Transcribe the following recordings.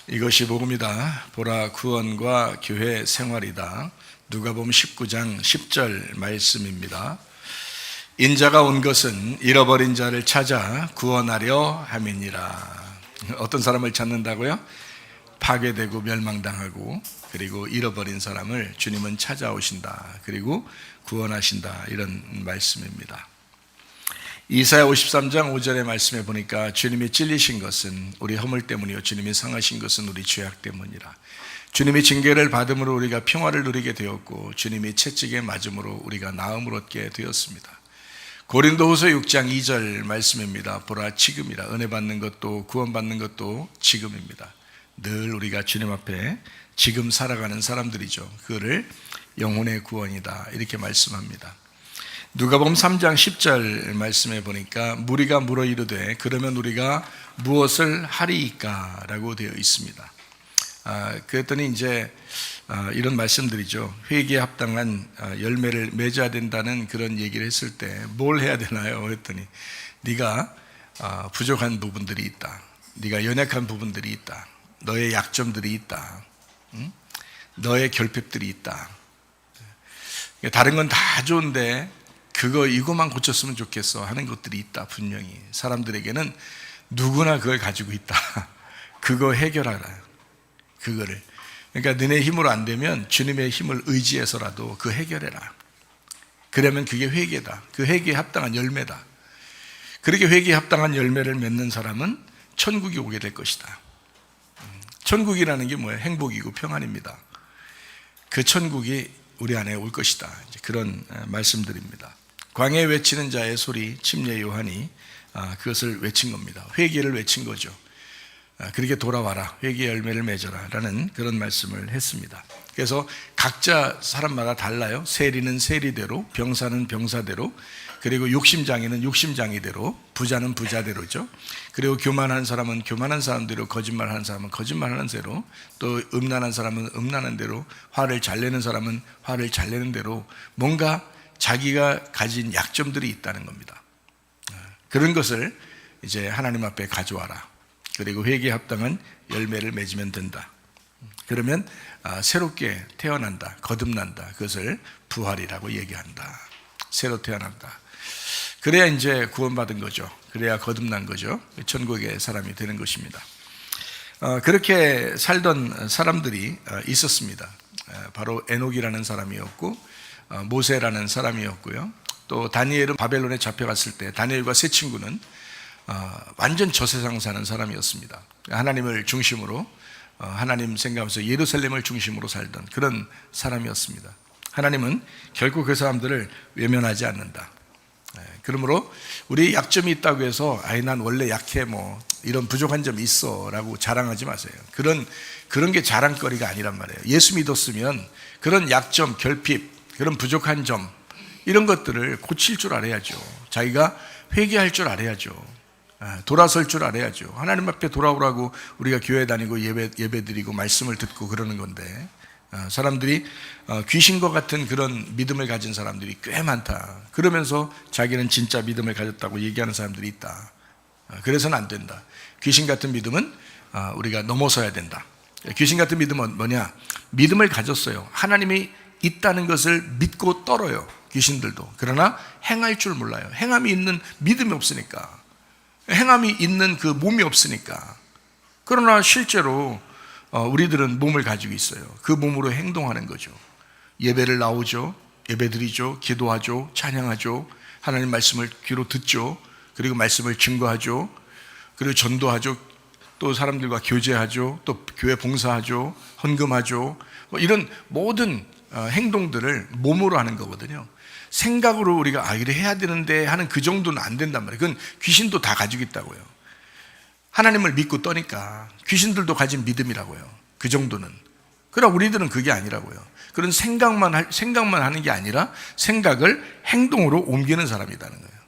이것이 복음이다. 보라, 구원과 교회 생활이다. 누가복음 19장 10절 말씀입니다. 인자가 온 것은 잃어버린 자를 찾아 구원하려 함이니라. 어떤 사람을 찾는다고요? 파괴되고 멸망당하고, 그리고 잃어버린 사람을 주님은 찾아오신다. 그리고 구원하신다. 이런 말씀입니다. 이사야 53장 5절의 말씀에 보니까 주님이 찔리신 것은 우리 허물 때문이요 주님이 상하신 것은 우리 죄악 때문이라. 주님이 징계를 받음으로 우리가 평화를 누리게 되었고, 주님이 채찍에 맞음으로 우리가 나음을 얻게 되었습니다. 고린도후서 6장 2절 말씀입니다. 보라, 지금이라. 은혜 받는 것도 구원받는 것도 지금입니다. 늘 우리가 주님 앞에 지금 살아가는 사람들이죠. 그거를 영혼의 구원이다, 이렇게 말씀합니다. 누가복음 3장 10절 말씀에 보니까 무리가 물어 이르되 그러면 우리가 무엇을 하리이까? 라고 되어 있습니다. 그랬더니 이제 이런 말씀드리죠. 회개에 합당한 열매를 맺어야 된다는 그런 얘기를 했을 때 뭘 해야 되나요? 그랬더니 네가 부족한 부분들이 있다. 네가 연약한 부분들이 있다. 너의 약점들이 있다. 너의 결핍들이 있다. 다른 건 다 좋은데 이거만 고쳤으면 좋겠어 하는 것들이 있다. 분명히 사람들에게는 누구나 그걸 가지고 있다. 그거 해결하라. 그거를. 그러니까 너네 힘으로 안 되면 주님의 힘을 의지해서라도 그 해결해라. 그러면 그게 회개다. 그 회개에 합당한 열매다. 그렇게 회개에 합당한 열매를 맺는 사람은 천국이 오게 될 것이다. 천국이라는 게 뭐예요? 행복이고 평안입니다. 그 천국이 우리 안에 올 것이다. 이제 그런 말씀드립니다. 광야에 외치는 자의 소리, 침례 요한이 그것을 외친 겁니다. 회개를 외친 거죠. 그렇게 돌아와라, 회개의 열매를 맺어라 라는 그런 말씀을 했습니다. 그래서 각자 사람마다 달라요. 세리는 세리대로, 병사는 병사대로, 그리고 욕심장이는 욕심장이대로, 부자는 부자대로죠. 그리고 교만한 사람은 교만한 사람대로, 거짓말하는 사람은 거짓말하는 대로, 또 음란한 사람은 음란한 대로, 화를 잘 내는 사람은 화를 잘 내는 대로, 뭔가 자기가 가진 약점들이 있다는 겁니다. 그런 것을 이제 하나님 앞에 가져와라. 그리고 회개에 합당한 열매를 맺으면 된다. 그러면 새롭게 태어난다, 거듭난다. 그것을 부활이라고 얘기한다. 새로 태어난다. 그래야 이제 구원받은 거죠. 그래야 거듭난 거죠. 천국의 사람이 되는 것입니다. 그렇게 살던 사람들이 있었습니다. 바로 에녹이라는 사람이었고, 모세라는 사람이었고요. 또 다니엘은 바벨론에 잡혀갔을 때 다니엘과 세 친구는 완전 저세상 사는 사람이었습니다. 하나님을 중심으로, 하나님 생각하면서 예루살렘을 중심으로 살던 그런 사람이었습니다. 하나님은 결코 그 사람들을 외면하지 않는다. 그러므로 우리 약점이 있다고 해서 난 원래 약해, 이런 부족한 점이 있어 라고 자랑하지 마세요. 그런 게 자랑거리가 아니란 말이에요. 예수 믿었으면 그런 약점, 결핍, 그런 부족한 점, 이런 것들을 고칠 줄 알아야죠. 자기가 회개할 줄 알아야죠. 돌아설 줄 알아야죠. 하나님 앞에 돌아오라고 우리가 교회 다니고 예배 드리고 말씀을 듣고 그러는 건데, 사람들이 귀신과 같은 그런 믿음을 가진 사람들이 꽤 많다. 그러면서 자기는 진짜 믿음을 가졌다고 얘기하는 사람들이 있다. 그래서는 안 된다. 귀신 같은 믿음은 우리가 넘어서야 된다. 귀신 같은 믿음은 뭐냐? 믿음을 가졌어요. 하나님이 있다는 것을 믿고 떨어요. 귀신들도. 그러나 행할 줄 몰라요. 행함이 있는 믿음이 없으니까. 행함이 있는 그 몸이 없으니까. 그러나 실제로 우리들은 몸을 가지고 있어요. 그 몸으로 행동하는 거죠. 예배를 나오죠. 예배드리죠. 기도하죠. 찬양하죠. 하나님 말씀을 귀로 듣죠. 그리고 말씀을 증거하죠. 그리고 전도하죠. 또 사람들과 교제하죠. 또 교회 봉사하죠. 헌금하죠. 이런 모든 행동들을 몸으로 하는 거거든요. 생각으로 우리가 이래 해야 되는데 하는 그 정도는 안 된단 말이에요. 그건 귀신도 다 가지고 있다고요. 하나님을 믿고 떠니까 귀신들도 가진 믿음이라고요. 그 정도는. 그러나 우리들은 그게 아니라고요. 그런 생각만 하는 게 아니라 생각을 행동으로 옮기는 사람이라는 거예요.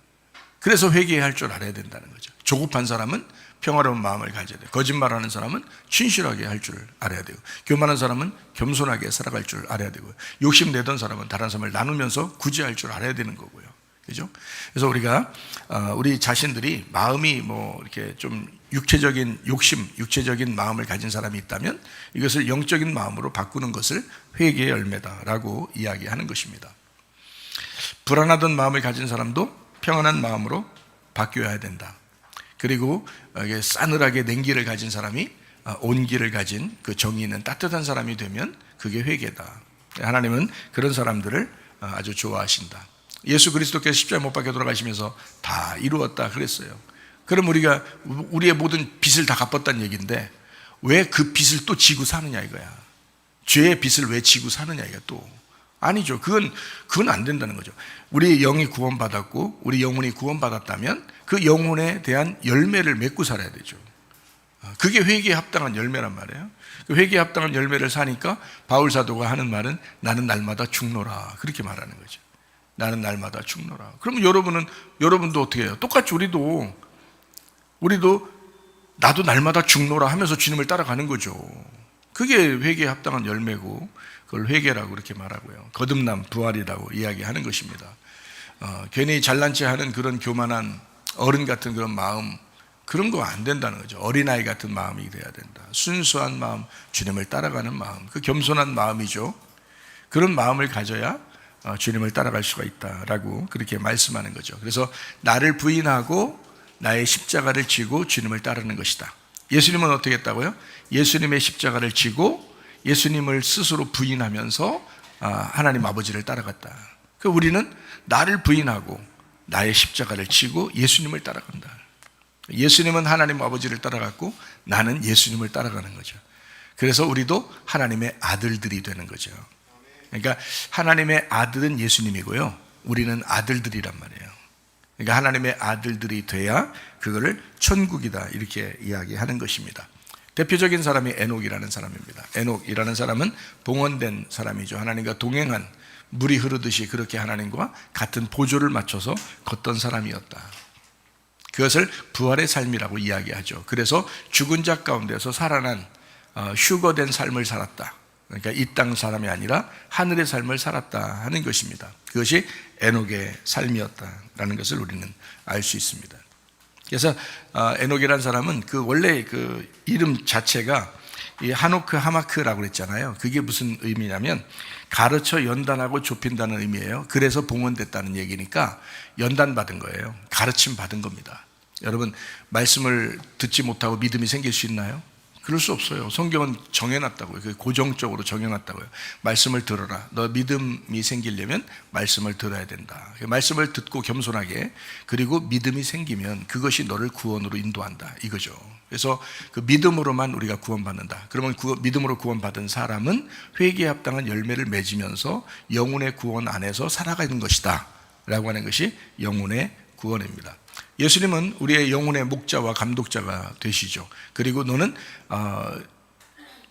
그래서 회개해야 할 줄 알아야 된다는 거죠. 조급한 사람은 평화로운 마음을 가져야 돼요. 거짓말하는 사람은 진실하게 할 줄 알아야 되고, 교만한 사람은 겸손하게 살아갈 줄 알아야 되고, 욕심내던 사람은 다른 사람을 나누면서 구제할 줄 알아야 되는 거고요. 그죠? 그래서 우리가 우리 자신들이 마음이 이렇게 좀 육체적인 욕심, 육체적인 마음을 가진 사람이 있다면 이것을 영적인 마음으로 바꾸는 것을 회개의 열매다라고 이야기하는 것입니다. 불안하던 마음을 가진 사람도 평안한 마음으로 바뀌어야 된다. 그리고 싸늘하게 냉기를 가진 사람이 온기를 가진 그 정이 있는 따뜻한 사람이 되면 그게 회개다. 하나님은 그런 사람들을 아주 좋아하신다. 예수 그리스도께서 십자가에 못 박혀 돌아가시면서 다 이루었다 그랬어요. 그럼 우리가 우리의 모든 빚을 다 갚았다는 얘기인데 왜 그 빚을 또 지고 사느냐 이거야. 죄의 빚을 왜 지고 사느냐 이거 또 아니죠. 그건 안 된다는 거죠. 우리 영이 구원받았고 우리 영혼이 구원받았다면 그 영혼에 대한 열매를 맺고 살아야 되죠. 그게 회개에 합당한 열매란 말이에요. 그 회개에 합당한 열매를 사니까 바울 사도가 하는 말은 나는 날마다 죽노라 그렇게 말하는 거죠. 나는 날마다 죽노라. 그러면 여러분도 어떻게 해요? 똑같이 우리도 나도 날마다 죽노라 하면서 주님을 따라가는 거죠. 그게 회개에 합당한 열매고 그걸 회개라고 그렇게 말하고요. 거듭남, 부활이라고 이야기하는 것입니다. 괜히 잘난 체 하는 그런 교만한 어른 같은 그런 마음 그런 거 안 된다는 거죠. 어린아이 같은 마음이 돼야 된다. 순수한 마음, 주님을 따라가는 마음, 그 겸손한 마음이죠. 그런 마음을 가져야 주님을 따라갈 수가 있다라고 그렇게 말씀하는 거죠. 그래서 나를 부인하고 나의 십자가를 지고 주님을 따르는 것이다. 예수님은 어떻게 했다고요? 예수님의 십자가를 지고 예수님을 스스로 부인하면서 하나님 아버지를 따라갔다. 그 우리는 나를 부인하고 나의 십자가를 지고 예수님을 따라간다. 예수님은 하나님 아버지를 따라갔고 나는 예수님을 따라가는 거죠. 그래서 우리도 하나님의 아들들이 되는 거죠. 그러니까 하나님의 아들은 예수님이고요. 우리는 아들들이란 말이에요. 그러니까 하나님의 아들들이 돼야 그거를 천국이다 이렇게 이야기하는 것입니다. 대표적인 사람이 에녹이라는 사람입니다. 에녹이라는 사람은 봉헌된 사람이죠. 하나님과 동행한 물이 흐르듯이 그렇게 하나님과 같은 보조를 맞춰서 걷던 사람이었다. 그것을 부활의 삶이라고 이야기하죠. 그래서 죽은 자 가운데서 살아난 휴거된 삶을 살았다. 그러니까 이 땅 사람이 아니라 하늘의 삶을 살았다 하는 것입니다. 그것이 에녹의 삶이었다라는 것을 우리는 알 수 있습니다. 그래서 에녹이라는 사람은 그 원래 그 이름 자체가 이 하노크 하마크라고 그랬잖아요. 그게 무슨 의미냐면 가르쳐 연단하고 좁힌다는 의미예요. 그래서 봉헌됐다는 얘기니까 연단받은 거예요. 가르침 받은 겁니다. 여러분 말씀을 듣지 못하고 믿음이 생길 수 있나요? 그럴 수 없어요. 성경은 정해놨다고요. 고정적으로 정해놨다고요. 말씀을 들어라. 너 믿음이 생기려면 말씀을 들어야 된다. 말씀을 듣고 겸손하게 그리고 믿음이 생기면 그것이 너를 구원으로 인도한다 이거죠. 그래서 그 믿음으로만 우리가 구원받는다. 그러면 그 믿음으로 구원받은 사람은 회개에 합당한 열매를 맺으면서 영혼의 구원 안에서 살아가는 것이다 라고 하는 것이 영혼의 구원입니다. 예수님은 우리의 영혼의 목자와 감독자가 되시죠. 그리고 너는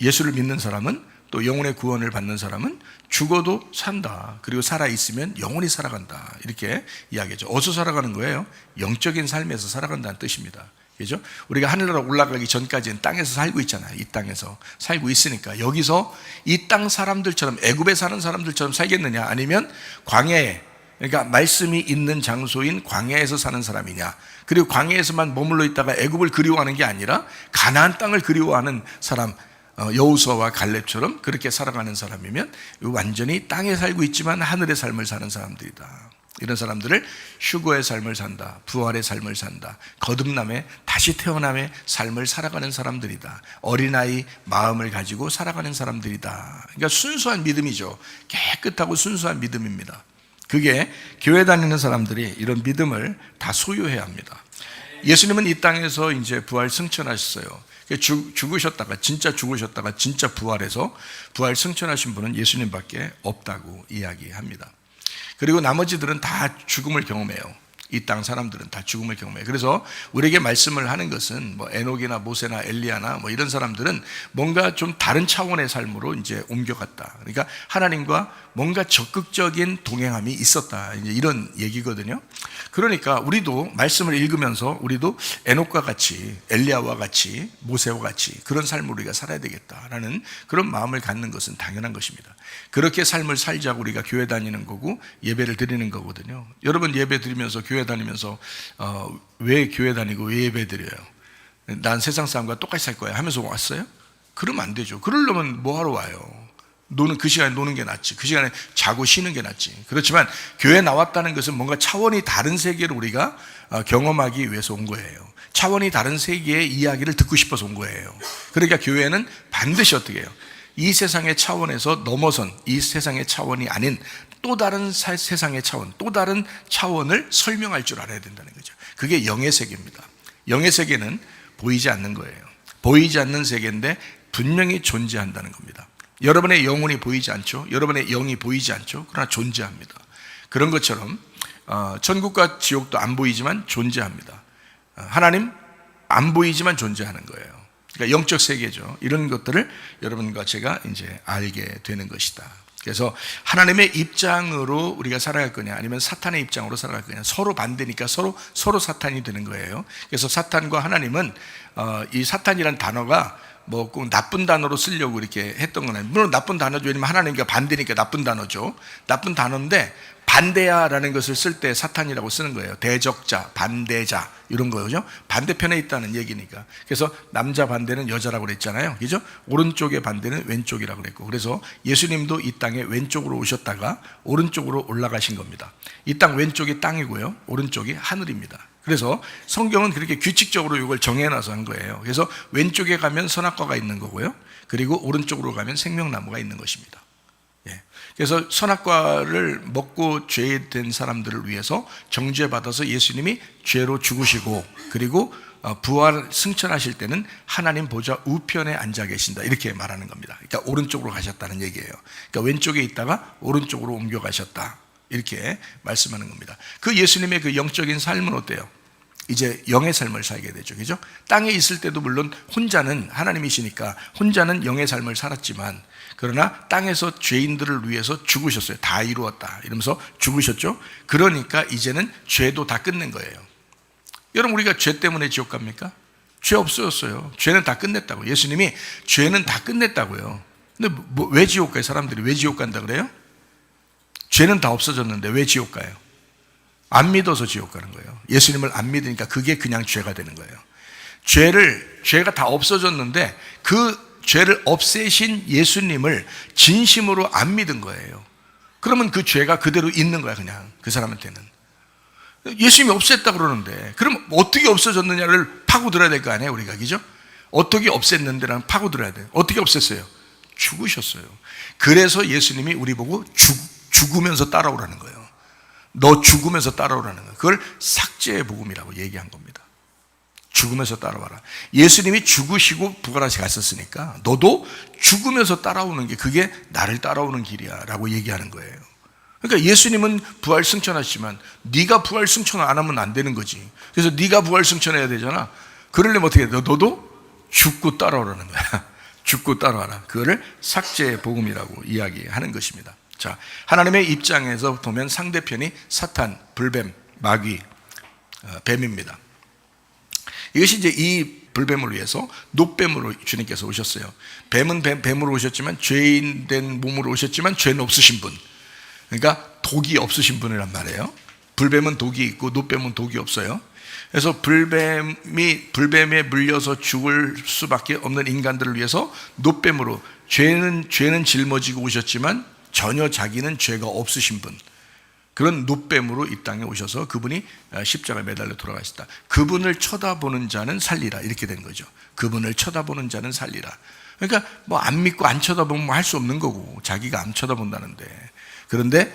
예수를 믿는 사람은 또 영혼의 구원을 받는 사람은 죽어도 산다. 그리고 살아있으면 영원히 살아간다. 이렇게 이야기하죠. 어디서 살아가는 거예요? 영적인 삶에서 살아간다는 뜻입니다. 그죠? 우리가 하늘나라 올라가기 전까지는 땅에서 살고 있잖아요. 이 땅에서 살고 있으니까 여기서 이 땅 사람들처럼 애굽에 사는 사람들처럼 살겠느냐 아니면 광야에 그러니까 말씀이 있는 장소인 광야에서 사는 사람이냐 그리고 광야에서만 머물러 있다가 애굽을 그리워하는 게 아니라 가나안 땅을 그리워하는 사람 여호수아와 갈렙처럼 그렇게 살아가는 사람이면 완전히 땅에 살고 있지만 하늘의 삶을 사는 사람들이다. 이런 사람들을 휴거의 삶을 산다. 부활의 삶을 산다. 거듭남의 다시 태어남의 삶을 살아가는 사람들이다. 어린아이 마음을 가지고 살아가는 사람들이다. 그러니까 순수한 믿음이죠. 깨끗하고 순수한 믿음입니다. 그게 교회 다니는 사람들이 이런 믿음을 다 소유해야 합니다. 예수님은 이 땅에서 이제 부활 승천하셨어요. 죽으셨다가 진짜 부활해서 부활 승천하신 분은 예수님밖에 없다고 이야기합니다. 그리고 나머지들은 다 죽음을 경험해요. 이 땅 사람들은 다 죽음을 경험해요. 그래서 우리에게 말씀을 하는 것은 뭐 에녹이나 모세나 엘리야나 뭐 이런 사람들은 뭔가 좀 다른 차원의 삶으로 이제 옮겨갔다. 그러니까 하나님과 뭔가 적극적인 동행함이 있었다. 이제 이런 얘기거든요. 그러니까 우리도 말씀을 읽으면서 우리도 에녹과 같이 엘리야와 같이 모세와 같이 그런 삶을 우리가 살아야 되겠다라는 그런 마음을 갖는 것은 당연한 것입니다. 그렇게 삶을 살자고 우리가 교회 다니는 거고 예배를 드리는 거거든요. 여러분 예배 드리면서 교회 다니면서 왜 교회 다니고 왜 예배 드려요? 난 세상 사람과 똑같이 살 거야 하면서 왔어요? 그러면 안 되죠. 그러려면 뭐하러 와요? 그 시간에 노는 게 낫지. 그 시간에 자고 쉬는 게 낫지. 그렇지만 교회에 나왔다는 것은 뭔가 차원이 다른 세계를 우리가 경험하기 위해서 온 거예요. 차원이 다른 세계의 이야기를 듣고 싶어서 온 거예요. 그러니까 교회는 반드시 어떻게 해요? 이 세상의 차원에서 넘어선 이 세상의 차원이 아닌 또 다른 세상의 차원, 또 다른 차원을 설명할 줄 알아야 된다는 거죠. 그게 영의 세계입니다. 영의 세계는 보이지 않는 거예요. 보이지 않는 세계인데 분명히 존재한다는 겁니다. 여러분의 영혼이 보이지 않죠? 여러분의 영이 보이지 않죠? 그러나 존재합니다. 그런 것처럼 천국과 지옥도 안 보이지만 존재합니다. 하나님 안 보이지만 존재하는 거예요. 그러니까 영적 세계죠. 이런 것들을 여러분과 제가 이제 알게 되는 것이다. 그래서 하나님의 입장으로 우리가 살아갈 거냐 아니면 사탄의 입장으로 살아갈 거냐, 서로 반대니까 서로 사탄이 되는 거예요. 그래서 사탄과 하나님은 이 사탄이라는 단어가 뭐 꼭 나쁜 단어로 쓰려고 이렇게 했던 건 아니에요. 물론 나쁜 단어죠. 왜냐면 하나님과 반대니까 나쁜 단어죠. 나쁜 단어인데 반대야라는 것을 쓸 때 사탄이라고 쓰는 거예요. 대적자, 반대자 이런 거죠. 반대편에 있다는 얘기니까. 그래서 남자 반대는 여자라고 그랬잖아요. 그죠? 오른쪽의 반대는 왼쪽이라고 그랬고, 그래서 예수님도 이 땅에 왼쪽으로 오셨다가 오른쪽으로 올라가신 겁니다. 이 땅 왼쪽이 땅이고요, 오른쪽이 하늘입니다. 그래서 성경은 그렇게 규칙적으로 이걸 정해놔서 한 거예요. 그래서 왼쪽에 가면 선악과가 있는 거고요, 그리고 오른쪽으로 가면 생명나무가 있는 것입니다. 그래서 선악과를 먹고 죄된 사람들을 위해서 정죄받아서 예수님이 죄로 죽으시고, 그리고 부활 승천하실 때는 하나님 보좌 우편에 앉아 계신다, 이렇게 말하는 겁니다. 그러니까 오른쪽으로 가셨다는 얘기예요. 그러니까 왼쪽에 있다가 오른쪽으로 옮겨 가셨다, 이렇게 말씀하는 겁니다. 그 예수님의 그 영적인 삶은 어때요? 이제 영의 삶을 살게 되죠. 그죠? 땅에 있을 때도 물론 혼자는 하나님이시니까 혼자는 영의 삶을 살았지만, 그러나 땅에서 죄인들을 위해서 죽으셨어요. 다 이루었다 이러면서 죽으셨죠. 그러니까 이제는 죄도 다 끝낸 거예요. 여러분, 우리가 죄 때문에 지옥 갑니까? 죄 없어졌어요. 죄는 다 끝냈다고. 예수님이 죄는 다 끝냈다고요. 근데 왜 지옥 가요? 사람들이 왜 지옥 간다 그래요? 죄는 다 없어졌는데 왜 지옥 가요? 안 믿어서 지옥 가는 거예요. 예수님을 안 믿으니까 그게 그냥 죄가 되는 거예요. 죄가 다 없어졌는데 그 죄를 없애신 예수님을 진심으로 안 믿은 거예요. 그러면 그 죄가 그대로 있는 거야, 그냥 그 사람한테는. 예수님이 없앴다 그러는데, 그럼 어떻게 없어졌느냐를 파고들어야 될 거 아니에요, 우리가. 그죠? 어떻게 없앴는데라는 파고들어야 돼요. 어떻게 없앴어요? 죽으셨어요. 그래서 예수님이 우리 보고 죽으면서 따라오라는 거예요. 너 죽으면서 따라오라는 거예요. 그걸 삭제의 복음이라고 얘기한 겁니다. 죽으면서 따라와라. 예수님이 죽으시고 부활하시 갔었으니까 너도 죽으면서 따라오는 게, 그게 나를 따라오는 길이야 라고 얘기하는 거예요. 그러니까 예수님은 부활 승천하시지만 네가 부활 승천 안 하면 안 되는 거지. 그래서 네가 부활 승천해야 되잖아. 그러려면 어떻게 해? 너도 죽고 따라오라는 거야. 죽고 따라와라. 그거를 삭제의 복음이라고 이야기하는 것입니다. 자, 하나님의 입장에서 보면 상대편이 사탄, 불뱀, 마귀, 뱀입니다. 이것이 이제 이 불뱀을 위해서 노뱀으로 주님께서 오셨어요. 뱀은 뱀으로 오셨지만, 죄인 된 몸으로 오셨지만 죄는 없으신 분, 그러니까 독이 없으신 분이란 말이에요. 불뱀은 독이 있고 노뱀은 독이 없어요. 그래서 불뱀에 물려서 죽을 수밖에 없는 인간들을 위해서 노뱀으로, 죄는 짊어지고 오셨지만 전혀 자기는 죄가 없으신 분, 그런 노뱀으로 이 땅에 오셔서 그분이 십자가에 매달려 돌아가셨다. 그분을 쳐다보는 자는 살리라, 이렇게 된 거죠. 그분을 쳐다보는 자는 살리라. 그러니까 뭐 안 믿고 안 쳐다보면 할 수 없는 거고, 자기가 안 쳐다본다는데, 그런데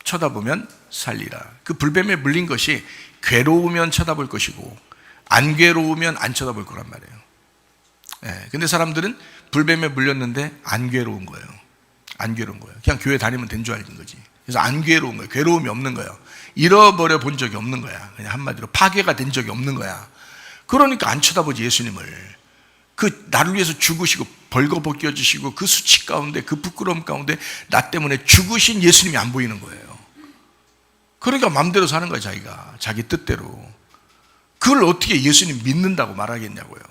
쳐다보면 살리라. 그 불뱀에 물린 것이 괴로우면 쳐다볼 것이고 안 괴로우면 안 쳐다볼 거란 말이에요. 근데 사람들은 불뱀에 물렸는데 안 괴로운 거예요. 안 괴로운 거예요. 그냥 교회 다니면 된 줄 알는 거지. 그래서 안 괴로운 거예요. 괴로움이 없는 거예요. 잃어버려 본 적이 없는 거야. 그냥 한마디로 파괴가 된 적이 없는 거야. 그러니까 안 쳐다보지, 예수님을. 그 나를 위해서 죽으시고 벌거벗겨 주시고 그 수치 가운데, 그 부끄러움 가운데 나 때문에 죽으신 예수님이 안 보이는 거예요. 그러니까 마음대로 사는 거야, 자기가. 자기 뜻대로. 그걸 어떻게 예수님 믿는다고 말하겠냐고요.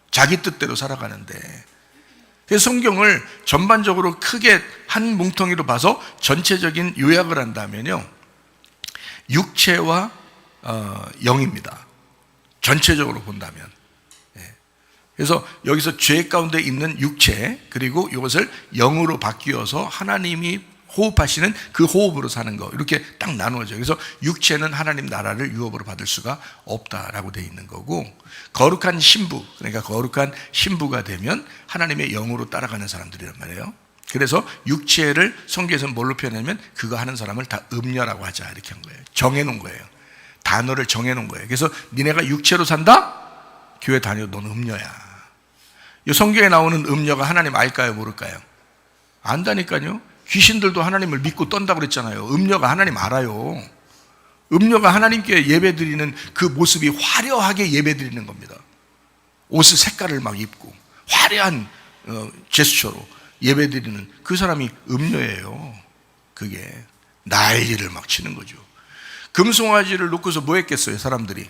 자기 뜻대로 살아가는데. 그래서 성경을 전반적으로 크게 한 뭉텅이로 봐서 전체적인 요약을 한다면요, 육체와 영입니다. 전체적으로 본다면. 그래서 여기서 죄 가운데 있는 육체, 그리고 이것을 영으로 바뀌어서 하나님이 호흡하시는 그 호흡으로 사는 거, 이렇게 딱 나누어져요. 그래서 육체는 하나님 나라를 유업으로 받을 수가 없다라고 되어 있는 거고, 거룩한 신부, 그러니까 거룩한 신부가 되면 하나님의 영으로 따라가는 사람들이란 말이에요. 그래서 육체를 성경에서는 뭘로 표현하면 그거 하는 사람을 다 음녀라고 하자, 이렇게 한 거예요. 정해놓은 거예요. 단어를 정해놓은 거예요. 그래서 니네가 육체로 산다? 교회 다녀, 너는 음녀야. 이 성경에 나오는 음녀가 하나님 알까요, 모를까요? 안다니까요. 귀신들도 하나님을 믿고 떤다고 그랬잖아요. 음녀가 하나님 알아요. 음녀가 하나님께 예배드리는 그 모습이 화려하게 예배드리는 겁니다. 옷의 색깔을 막 입고 화려한 제스처로 예배드리는 그 사람이 음녀예요. 그게 난리를 막 치는 거죠. 금송아지를 놓고서 뭐 했겠어요, 사람들이?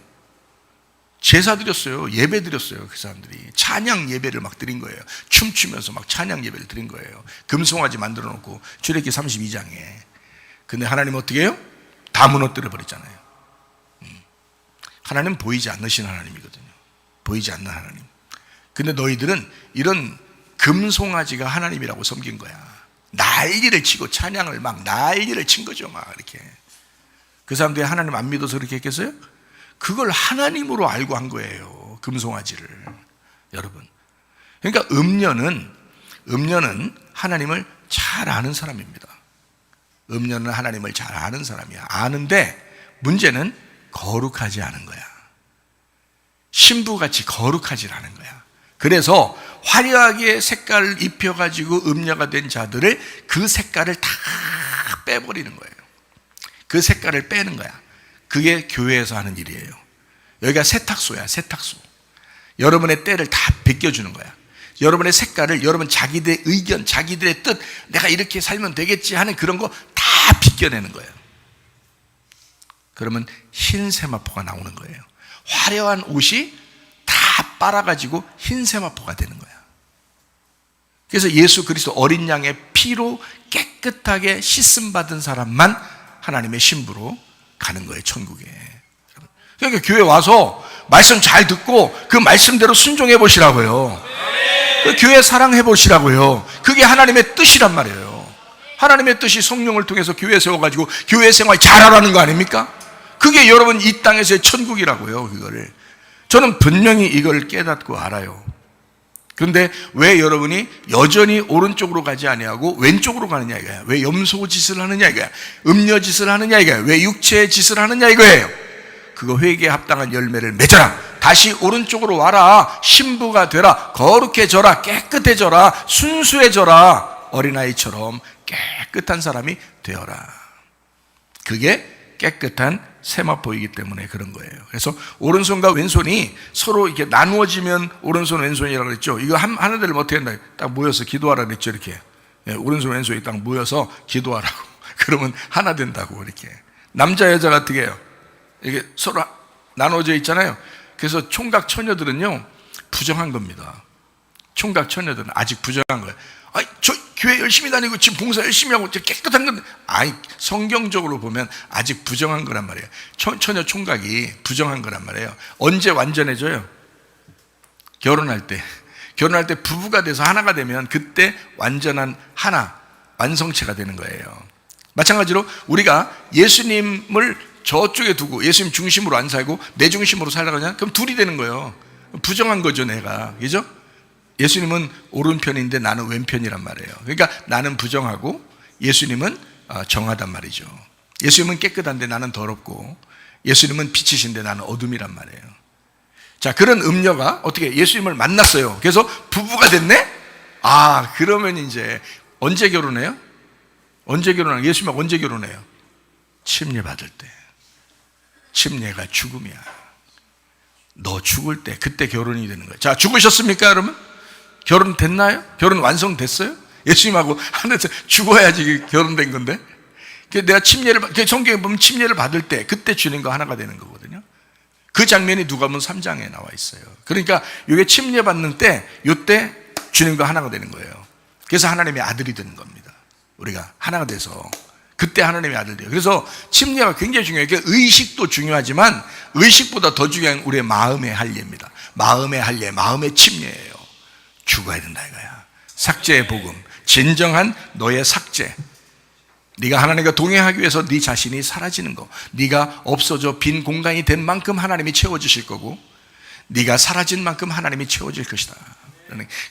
제사 드렸어요. 예배 드렸어요. 그 사람들이 찬양 예배를 막 드린 거예요. 춤추면서 막 찬양 예배를 드린 거예요. 금송아지 만들어 놓고 출애굽기 32장에. 근데 하나님 어떻게 해요? 다 무너뜨려 버렸잖아요. 하나님은 보이지 않으신 하나님이거든요. 보이지 않는 하나님. 근데 너희들은 이런 금송아지가 하나님이라고 섬긴 거야. 난리를 치고 찬양을 막 난리를 친 거죠. 막 이렇게. 그 사람들이 하나님 안 믿어서 그렇게 했겠어요? 그걸 하나님으로 알고 한 거예요. 금송아지를. 여러분. 그러니까 음녀는 하나님을 잘 아는 사람입니다. 음녀는 하나님을 잘 아는 사람이야. 아는데 문제는 거룩하지 않은 거야. 신부같이 거룩하지 않은 거야. 그래서 화려하게 색깔을 입혀가지고 음녀가 된 자들을 그 색깔을 다 빼버리는 거예요. 그 색깔을 빼는 거야. 그게 교회에서 하는 일이에요. 여기가 세탁소야, 세탁소. 여러분의 때를 다 벗겨주는 거야. 여러분의 색깔을, 여러분 자기들의 의견, 자기들의 뜻, 내가 이렇게 살면 되겠지 하는 그런 거 다 벗겨내는 거예요. 그러면 흰 세마포가 나오는 거예요. 화려한 옷이 다 빨아가지고 흰 세마포가 되는 거야. 그래서 예수 그리스도 어린 양의 피로 깨끗하게 씻음 받은 사람만 하나님의 신부로 가는 거예요, 천국에. 그러니까 교회 와서 말씀 잘 듣고 그 말씀대로 순종해 보시라고요. 그 교회 사랑해 보시라고요. 그게 하나님의 뜻이란 말이에요. 하나님의 뜻이 성령을 통해서 교회 세워가지고 교회 생활 잘하라는 거 아닙니까? 그게 여러분 이 땅에서의 천국이라고요. 그거를 저는 분명히 이걸 깨닫고 알아요. 그런데 왜 여러분이 여전히 오른쪽으로 가지 아니하고 왼쪽으로 가느냐 이거야. 왜 염소 짓을 하느냐 이거야. 음녀 짓을 하느냐 이거야. 왜 육체의 짓을 하느냐 이거예요. 그거 회개에 합당한 열매를 맺어라. 다시 오른쪽으로 와라. 신부가 되라. 거룩해져라. 깨끗해져라. 순수해져라. 어린아이처럼 깨끗한 사람이 되어라. 그게 깨끗한 세마포이기 때문에 그런 거예요. 그래서 오른손과 왼손이 서로 이렇게 나누어지면 오른손 왼손이라고 그랬죠. 이거 하나 되면 어떻게 한다? 딱 모여서 기도하라 그랬죠. 이렇게. 오른손 왼손이 딱 모여서 기도하라고. 그러면 하나 된다고 이렇게. 남자 여자가 어떻게 해요? 이게 서로 나눠져 있잖아요. 그래서 총각 처녀들은요 부정한 겁니다. 총각 처녀들은 아직 부정한 거예요. 아니, 저 교회 열심히 다니고 지금 봉사 열심히 하고 깨끗한 건데, 아니 성경적으로 보면 아직 부정한 거란 말이에요. 처녀 총각이 부정한 거란 말이에요. 언제 완전해져요? 결혼할 때 부부가 돼서 하나가 되면 그때 완전한 하나, 완성체가 되는 거예요. 마찬가지로 우리가 예수님을 저쪽에 두고 예수님 중심으로 안 살고 내 중심으로 살다가 그럼 둘이 되는 거예요. 부정한 거죠, 내가. 그죠? 예수님은 오른편인데 나는 왼편이란 말이에요. 그러니까 나는 부정하고 예수님은 정하단 말이죠. 예수님은 깨끗한데 나는 더럽고 예수님은 빛이신데 나는 어둠이란 말이에요. 자, 그런 음녀가 어떻게 예수님을 만났어요. 그래서 부부가 됐네? 아, 그러면 이제 언제 결혼해요? 언제 결혼해요? 예수님하고 언제 결혼해요? 침례 받을 때. 침례가 죽음이야. 너 죽을 때 그때 결혼이 되는 거예요. 자, 죽으셨습니까, 여러분? 결혼 됐나요? 결혼 완성됐어요? 예수님하고 하늘에서 죽어야지 결혼된 건데. 내가 성경에 보면 침례를 받을 때 그때 주님과 하나가 되는 거거든요. 그 장면이 누가복음 3장에 나와 있어요. 그러니까 이게 침례 받는 때 이때 주님과 하나가 되는 거예요. 그래서 하나님의 아들이 되는 겁니다. 우리가 하나가 돼서 그때 하나님의 아들 돼요. 그래서 침례가 굉장히 중요해요. 그러니까 의식도 중요하지만 의식보다 더 중요한 우리의 마음의 할례입니다. 마음의 할례, 마음의 침례예요. 죽어야 된다 이거야. 삭제의 복음, 진정한 너의 삭제. 네가 하나님과 동행하기 위해서 네 자신이 사라지는 거, 네가 없어져 빈 공간이 된 만큼 하나님이 채워주실 거고, 네가 사라진 만큼 하나님이 채워질 것이다.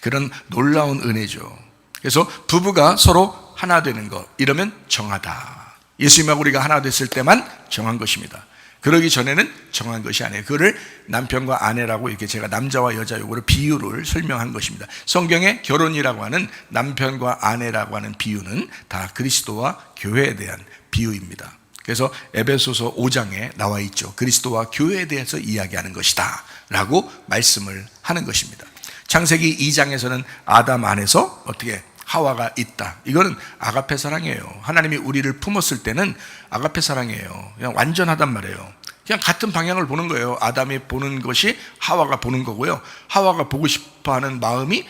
그런 놀라운 은혜죠. 그래서 부부가 서로 하나 되는 것, 이러면 정하다. 예수님하고 우리가 하나 됐을 때만 정한 것입니다. 그러기 전에는 정한 것이 아니에요. 그거를 남편과 아내라고 이렇게 제가 남자와 여자 요구를 비유를 설명한 것입니다. 성경에 결혼이라고 하는 남편과 아내라고 하는 비유는 다 그리스도와 교회에 대한 비유입니다. 그래서 에베소서 5장에 나와 있죠. 그리스도와 교회에 대해서 이야기하는 것이다 라고 말씀을 하는 것입니다. 창세기 2장에서는 아담 안에서 어떻게 하와가 있다. 이거는 아가페 사랑이에요. 하나님이 우리를 품었을 때는 아가페 사랑이에요. 그냥 완전하단 말이에요. 그냥 같은 방향을 보는 거예요. 아담이 보는 것이 하와가 보는 거고요. 하와가 보고 싶어하는 마음이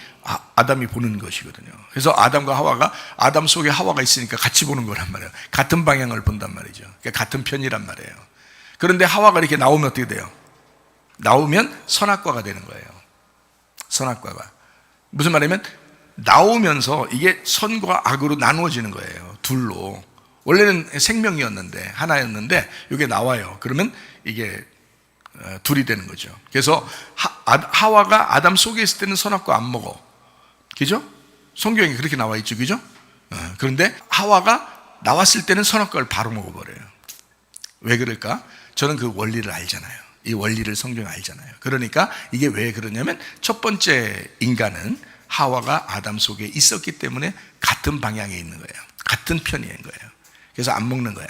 아담이 보는 것이거든요. 그래서 아담과 하와가, 아담 속에 하와가 있으니까 같이 보는 거란 말이에요. 같은 방향을 본단 말이죠. 그러니까 같은 편이란 말이에요. 그런데 하와가 이렇게 나오면 어떻게 돼요? 나오면 선악과가 되는 거예요. 선악과가. 무슨 말이냐면 나오면서 이게 선과 악으로 나누어지는 거예요. 둘로. 원래는 생명이었는데, 하나였는데 이게 나와요. 그러면 이게 둘이 되는 거죠. 그래서 하와가 아담 속에 있을 때는 선악과 안 먹어. 그죠? 성경에 그렇게 나와 있죠. 그죠? 그런데 하와가 나왔을 때는 선악과를 바로 먹어버려요. 왜 그럴까? 저는 그 원리를 알잖아요. 이 원리를 성경에 알잖아요. 그러니까 이게 왜 그러냐면 첫 번째 인간은 하와가 아담 속에 있었기 때문에 같은 방향에 있는 거예요. 같은 편인 거예요. 그래서 안 먹는 거야.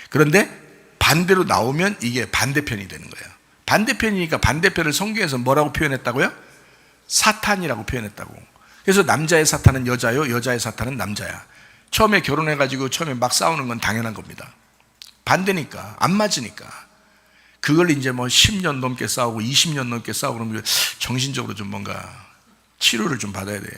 그런데 반대로 나오면 이게 반대편이 되는 거예요. 반대편이니까 반대편을 성경에서 뭐라고 표현했다고요? 사탄이라고 표현했다고. 그래서 남자의 사탄은 여자요, 여자의 사탄은 남자야. 처음에 결혼해가지고 처음에 막 싸우는 건 당연한 겁니다. 반대니까, 안 맞으니까. 그걸 이제 뭐 10년 넘게 싸우고 20년 넘게 싸우고 그러면 정신적으로 좀 뭔가 치료를 좀 받아야 돼.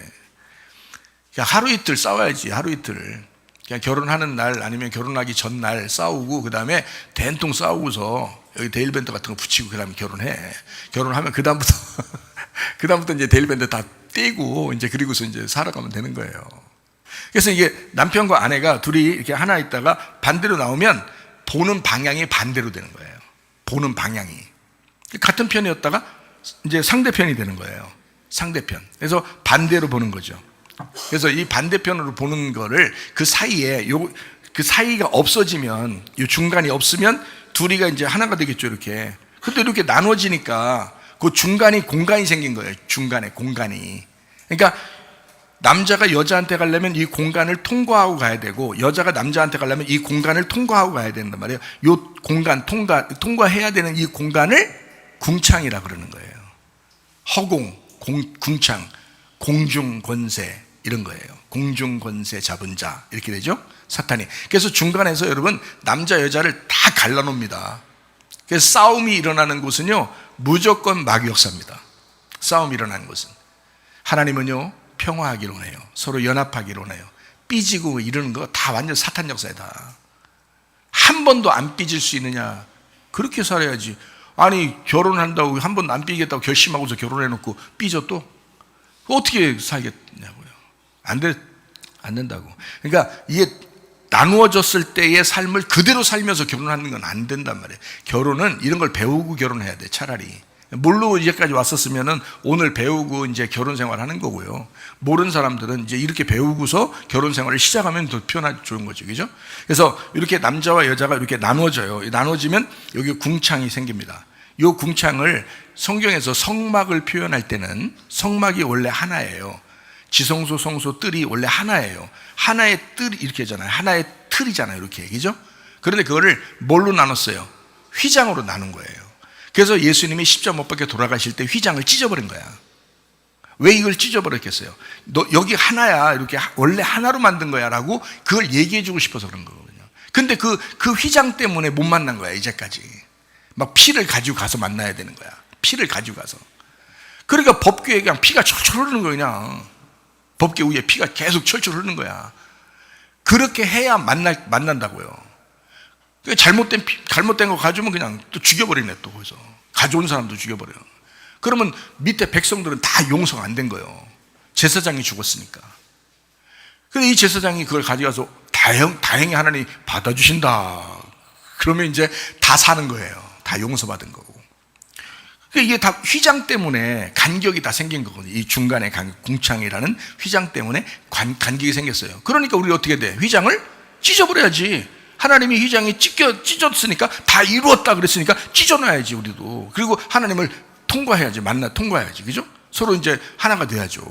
그냥 하루 이틀 싸워야지. 하루 이틀. 그냥 결혼하는 날 아니면 결혼하기 전날 싸우고 그 다음에 된통 싸우고서 여기 데일밴드 같은 거 붙이고 그 다음에 결혼해. 결혼하면 그 다음부터 이제 데일밴드 다 떼고 이제 그리고서 이제 살아가면 되는 거예요. 그래서 이게 남편과 아내가 둘이 이렇게 하나 있다가 반대로 나오면 보는 방향이 반대로 되는 거예요. 보는 방향이 같은 편이었다가 이제 상대편이 되는 거예요. 상대편. 그래서 반대로 보는 거죠. 그래서 이 반대편으로 보는 거를 그 사이에 그 사이가 없어지면, 이 중간이 없으면 둘이가 이제 하나가 되겠죠, 이렇게. 근데 이렇게 나눠지니까 그 중간이 공간이 생긴 거예요. 중간에 공간이. 그러니까 남자가 여자한테 가려면 이 공간을 통과하고 가야 되고, 여자가 남자한테 가려면 이 공간을 통과하고 가야 된단 말이에요. 이 공간 통과해야 되는 이 공간을 궁창이라 그러는 거예요. 허공, 궁창, 공중권세 이런 거예요. 공중권세 잡은 자 이렇게 되죠, 사탄이. 그래서 중간에서 여러분 남자 여자를 다 갈라놓습니다. 그래서 싸움이 일어나는 곳은요 무조건 마귀 역사입니다. 싸움이 일어나는 곳은. 하나님은요 평화하기로 해요. 서로 연합하기로 해요. 삐지고 이러는 거 다 완전 사탄 역사이다. 한 번도 안 삐질 수 있느냐? 그렇게 살아야지. 아니 결혼한다고 한 번도 안 삐겠다고 결심하고서 결혼해놓고 삐져 또 어떻게 살겠냐고요. 안 된다고. 그러니까 이게 나누어졌을 때의 삶을 그대로 살면서 결혼하는 건 안 된단 말이에요. 결혼은 이런 걸 배우고 결혼해야 돼. 차라리 모르고 이제까지 왔었으면은 오늘 배우고 이제 결혼 생활하는 거고요. 모르는 사람들은 이제 이렇게 배우고서 결혼 생활을 시작하면 더 편하고 좋은 거죠, 그죠? 그래서 이렇게 남자와 여자가 이렇게 나눠져요. 나눠지면 여기 궁창이 생깁니다. 이 궁창을 성경에서 성막을 표현할 때는 성막이 원래 하나예요. 지성소, 성소, 뜰이 원래 하나예요. 하나의 뜰 이렇게 하잖아요. 하나의 틀이잖아요, 이렇게, 그죠? 그런데 그거를 뭘로 나눴어요? 휘장으로 나눈 거예요. 그래서 예수님이 십자가 못 박혀 돌아가실 때 휘장을 찢어버린 거야. 왜 이걸 찢어버렸겠어요? 너 여기 하나야, 이렇게 원래 하나로 만든 거야 라고 그걸 얘기해 주고 싶어서 그런 거거든요. 근데 그 휘장 때문에 못 만난 거야, 이제까지. 막 피를 가지고 가서 만나야 되는 거야. 피를 가지고 가서. 그러니까 법궤에 그냥 피가 철철 흐르는 거야, 그냥. 법궤 위에 피가 계속 철철 흐르는 거야. 그렇게 해야 만난다고요. 잘못된 거 가져오면 그냥 또 죽여버리네, 또 거기서. 가져온 사람도 죽여버려요. 그러면 밑에 백성들은 다 용서가 안 된 거예요. 제사장이 죽었으니까. 근데 이 제사장이 그걸 가져가서 다행히 하나님이 받아주신다. 그러면 이제 다 사는 거예요. 다 용서받은 거고. 이게 다 휘장 때문에 간격이 다 생긴 거거든요. 이 중간에 궁창이라는 휘장 때문에 간격이 생겼어요. 그러니까 우리 어떻게 돼? 휘장을 찢어버려야지. 하나님이 휘장이 찢었으니까 다 이루었다 그랬으니까 찢어놔야지, 우리도. 그리고 하나님을 통과해야지. 통과해야지. 그죠? 서로 이제 하나가 돼야죠.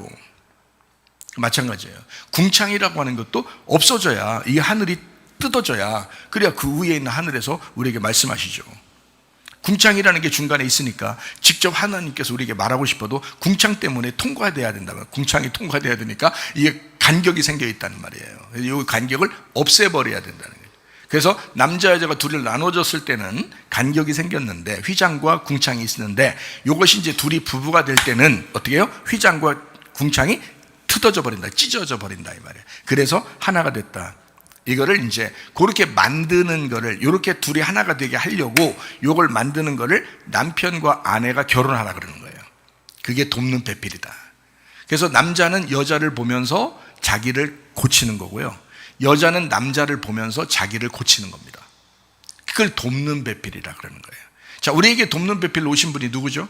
마찬가지예요. 궁창이라고 하는 것도 없어져야, 이 하늘이 뜯어져야, 그래야 그 위에 있는 하늘에서 우리에게 말씀하시죠. 궁창이라는 게 중간에 있으니까 직접 하나님께서 우리에게 말하고 싶어도 궁창 때문에 통과돼야 된다면, 궁창이 통과돼야 되니까 이게 간격이 생겨 있다는 말이에요. 이 간격을 없애버려야 된다는 거예요. 그래서 남자 여자가 둘이 나눠졌을 때는 간격이 생겼는데, 휘장과 궁창이 있었는데, 이것이 이제 둘이 부부가 될 때는 어떻게 해요? 휘장과 궁창이 뜯어져 버린다, 찢어져 버린다, 이 말이에요. 그래서 하나가 됐다. 이거를 이제 그렇게 만드는 거를, 이렇게 둘이 하나가 되게 하려고 이걸 만드는 거를 남편과 아내가 결혼하라 그러는 거예요. 그게 돕는 배필이다. 그래서 남자는 여자를 보면서 자기를 고치는 거고요, 여자는 남자를 보면서 자기를 고치는 겁니다. 그걸 돕는 배필이라 그러는 거예요. 자, 우리에게 돕는 배필 오신 분이 누구죠?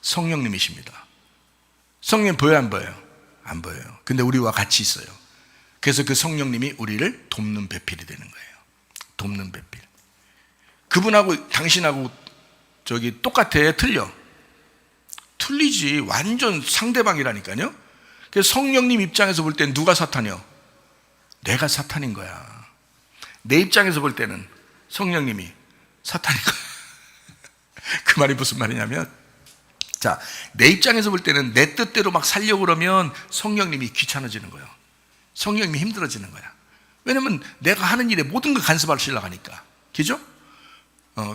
성령님이십니다. 성령 보여요, 안 보여요? 안 보여요. 근데 우리와 같이 있어요. 그래서 그 성령님이 우리를 돕는 배필이 되는 거예요. 돕는 배필. 그분하고 당신하고 똑같아? 틀려? 틀리지. 완전 상대방이라니까요. 그래서 성령님 입장에서 볼 땐 누가 사탄이요? 내가 사탄인 거야. 내 입장에서 볼 때는 성령님이 사탄인 거야. 그 말이 무슨 말이냐면, 자, 내 입장에서 볼 때는 내 뜻대로 막 살려고 그러면 성령님이 귀찮아지는 거예요. 성령님이 힘들어지는 거야. 왜냐면 내가 하는 일에 모든 걸 간섭하시려고 하니까. 그죠?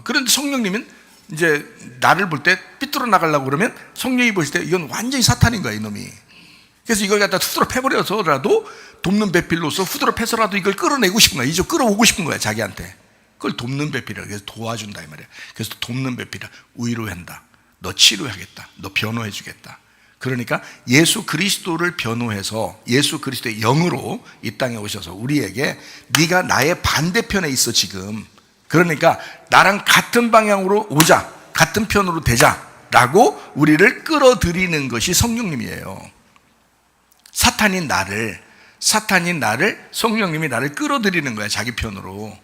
그런데 성령님은 이제 나를 볼 때 삐뚤어 나가려고 그러면 성령이 보실 때 이건 완전히 사탄인 거야, 이놈이. 그래서 이걸 갖다 후드로 패버려서라도, 돕는 배필로서 후드로 패서라도 이걸 끌어내고 싶은 거야. 이제 끌어오고 싶은 거야, 자기한테. 그걸 돕는 배필이라. 그래서 도와준다, 이 말이야. 그래서 돕는 배필이라. 위로한다. 너 치료하겠다. 너 변호해 주겠다. 그러니까 예수 그리스도를 변호해서 예수 그리스도의 영으로 이 땅에 오셔서 우리에게, 네가 나의 반대편에 있어 지금, 그러니까 나랑 같은 방향으로 오자, 같은 편으로 되자 라고 우리를 끌어들이는 것이 성령님이에요. 사탄인 나를 성령님이 나를 끌어들이는 거야, 자기 편으로.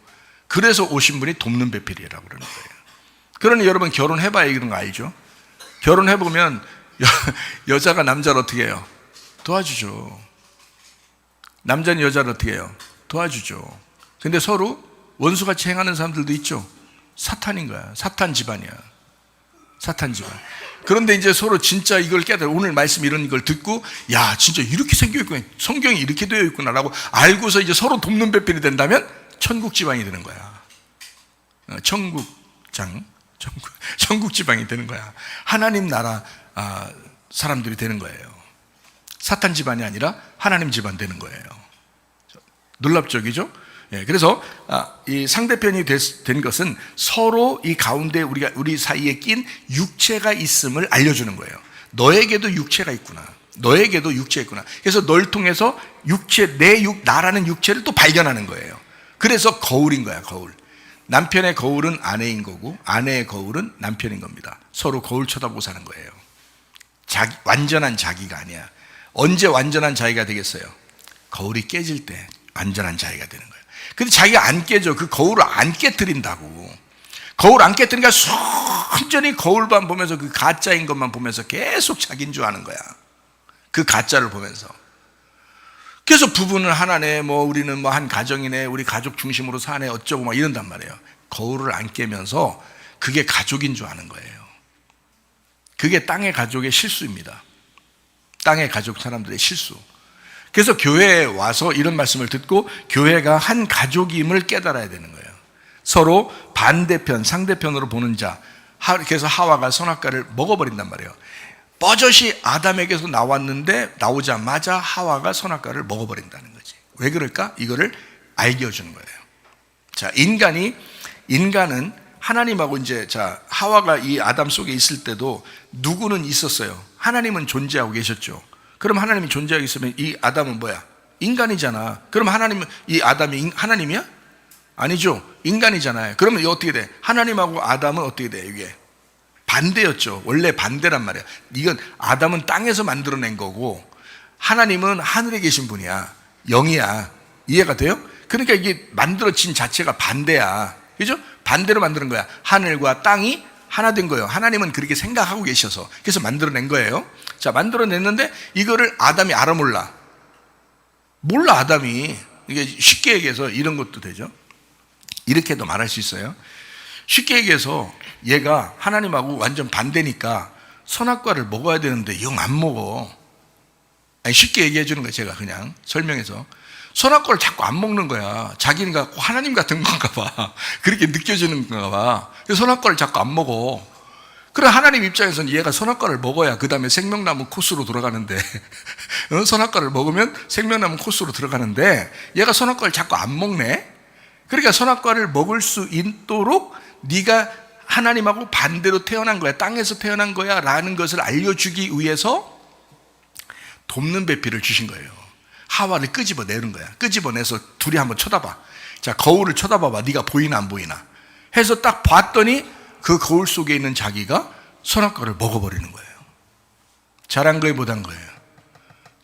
그래서 오신 분이 돕는 배필이라고 그러는 거예요. 그러니 여러분, 결혼해봐야 이런 거 알죠? 결혼해보면 여자가 남자를 어떻게 해요? 도와주죠. 남자는 여자를 어떻게 해요? 도와주죠. 근데 서로 원수같이 행하는 사람들도 있죠. 사탄인 거야. 사탄 집안이야. 사탄 집안. 그런데 이제 서로 진짜 이걸 깨달아, 오늘 말씀 이런 걸 듣고, 야, 진짜 이렇게 생겨있구나, 성경이 이렇게 되어 있구나라고 알고서 이제 서로 돕는 배필이 된다면 천국 지방이 되는 거야. 천국 지방이 되는 거야. 하나님 나라 사람들이 되는 거예요. 사탄 집안이 아니라 하나님 집안 되는 거예요. 놀랍죠, 그죠? 그래서 이 상대편이 된 것은 서로 이 가운데 우리 사이에 낀 육체가 있음을 알려주는 거예요. 너에게도 육체가 있구나. 너에게도 육체가 있구나. 그래서 널 통해서 나라는 육체를 또 발견하는 거예요. 그래서 거울인 거야, 거울. 남편의 거울은 아내인 거고, 아내의 거울은 남편인 겁니다. 서로 거울 쳐다보고 사는 거예요. 완전한 자기가 아니야. 언제 완전한 자기가 되겠어요? 거울이 깨질 때 완전한 자기가 되는 거예요. 근데 자기가 안 깨져. 그 거울을 안 깨뜨린다고. 거울 안 깨뜨리니까 순전히 거울만 보면서, 그 가짜인 것만 보면서 계속 자기인 줄 아는 거야. 그 가짜를 보면서. 그래서 부부는 하나네, 우리는 한 가정이네, 우리 가족 중심으로 사네, 어쩌고 막 이런단 말이에요. 거울을 안 깨면서 그게 가족인 줄 아는 거예요. 그게 땅의 가족의 실수입니다. 땅의 가족 사람들의 실수. 그래서 교회에 와서 이런 말씀을 듣고 교회가 한 가족임을 깨달아야 되는 거예요. 서로 반대편, 상대편으로 보는 자. 그래서 하와가 선악과를 먹어버린단 말이에요. 버젓이 아담에게서 나왔는데 나오자마자 하와가 선악과를 먹어버린다는 거지. 왜 그럴까? 이거를 알려주는 거예요. 자, 인간은 하나님하고 이제, 자, 하와가 이 아담 속에 있을 때도 누구는 있었어요. 하나님은 존재하고 계셨죠. 그럼 하나님이 존재하고 있으면 이 아담은 뭐야? 인간이잖아. 그럼 하나님은, 이 아담이 하나님이야? 아니죠. 인간이잖아요. 그러면 이게 어떻게 돼? 하나님하고 아담은 어떻게 돼? 이게 반대였죠. 원래 반대란 말이야. 이건 아담은 땅에서 만들어낸 거고 하나님은 하늘에 계신 분이야. 영이야. 이해가 돼요? 그러니까 이게 만들어진 자체가 반대야. 그죠? 반대로 만드는 거야. 하늘과 땅이 하나 된 거예요. 하나님은 그렇게 생각하고 계셔서. 그래서 만들어낸 거예요. 자, 만들어냈는데 이거를 아담이 알아 몰라. 몰라, 아담이. 이게 쉽게 얘기해서 이런 것도 되죠. 이렇게도 말할 수 있어요. 쉽게 얘기해서 얘가 하나님하고 완전 반대니까 선악과를 먹어야 되는데 영 안 먹어. 아니, 쉽게 얘기해 주는 거예요. 제가 그냥 설명해서. 선악과를 자꾸 안 먹는 거야. 자기가 하나님 같은 건가 봐. 그렇게 느껴지는 건가 봐. 그래서 선악과를 자꾸 안 먹어. 그래, 하나님 입장에서는 얘가 선악과를 먹어야 그 다음에 생명나무 코스로 돌아가는데 선악과를 먹으면 생명나무 코스로 들어가는데 얘가 선악과를 자꾸 안 먹네. 그러니까 선악과를 먹을 수 있도록 네가 하나님하고 반대로 태어난 거야. 땅에서 태어난 거야 라는 것을 알려주기 위해서 돕는 배필을 주신 거예요. 하와를 끄집어내는 거야. 끄집어내서 둘이 한번 쳐다봐. 자, 거울을 쳐다봐봐. 네가 보이나 안 보이나 해서 딱 봤더니 그 거울 속에 있는 자기가 선악과를 먹어버리는 거예요. 잘한 거예요, 못한 거예요?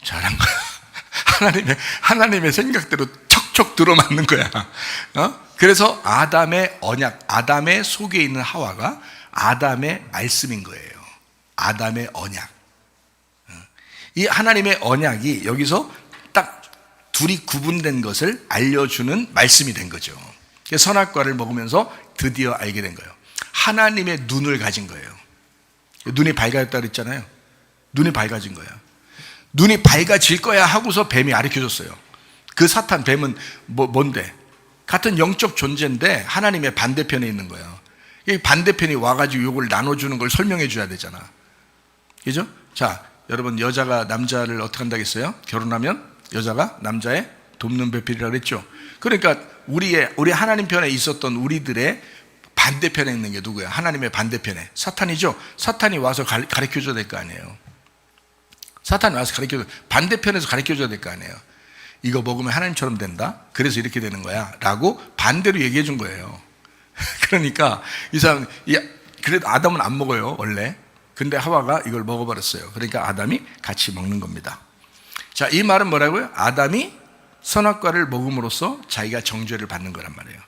잘한 거야. 하나님의 생각대로 척척 들어맞는 거야. 그래서 아담의 언약, 아담의 속에 있는 하와가 아담의 말씀인 거예요. 아담의 언약. 이 하나님의 언약이 여기서 딱 둘이 구분된 것을 알려주는 말씀이 된 거죠. 선악과를 먹으면서 드디어 알게 된 거예요. 하나님의 눈을 가진 거예요. 눈이 밝아졌다 그랬잖아요. 눈이 밝아진 거야. 눈이 밝아질 거야 하고서 뱀이 가르쳐줬어요. 그 사탄 뱀은 뭔데? 같은 영적 존재인데 하나님의 반대편에 있는 거예요. 이 반대편이 와가지고 이걸 나눠주는 걸 설명해 줘야 되잖아. 그죠? 자, 여러분, 여자가 남자를 어떻게 한다고 했어요? 결혼하면 여자가 남자의 돕는 배필이라고 그랬죠. 그러니까 우리 하나님 편에 있었던 우리들의 반대편에 있는 게 누구야? 하나님의 반대편에 사탄이죠. 사탄이 와서 가르쳐줘야 될 거 아니에요. 사탄이 와서 반대편에서 가르쳐줘야 될 거 아니에요. 이거 먹으면 하나님처럼 된다. 그래서 이렇게 되는 거야 라고 반대로 얘기해 준 거예요. 그러니까 이 사람, 그래도 아담은 안 먹어요 원래. 근데 하와가 이걸 먹어버렸어요. 그러니까 아담이 같이 먹는 겁니다. 자, 이 말은 뭐라고요? 아담이 선악과를 먹음으로써 자기가 정죄를 받는 거란 말이에요.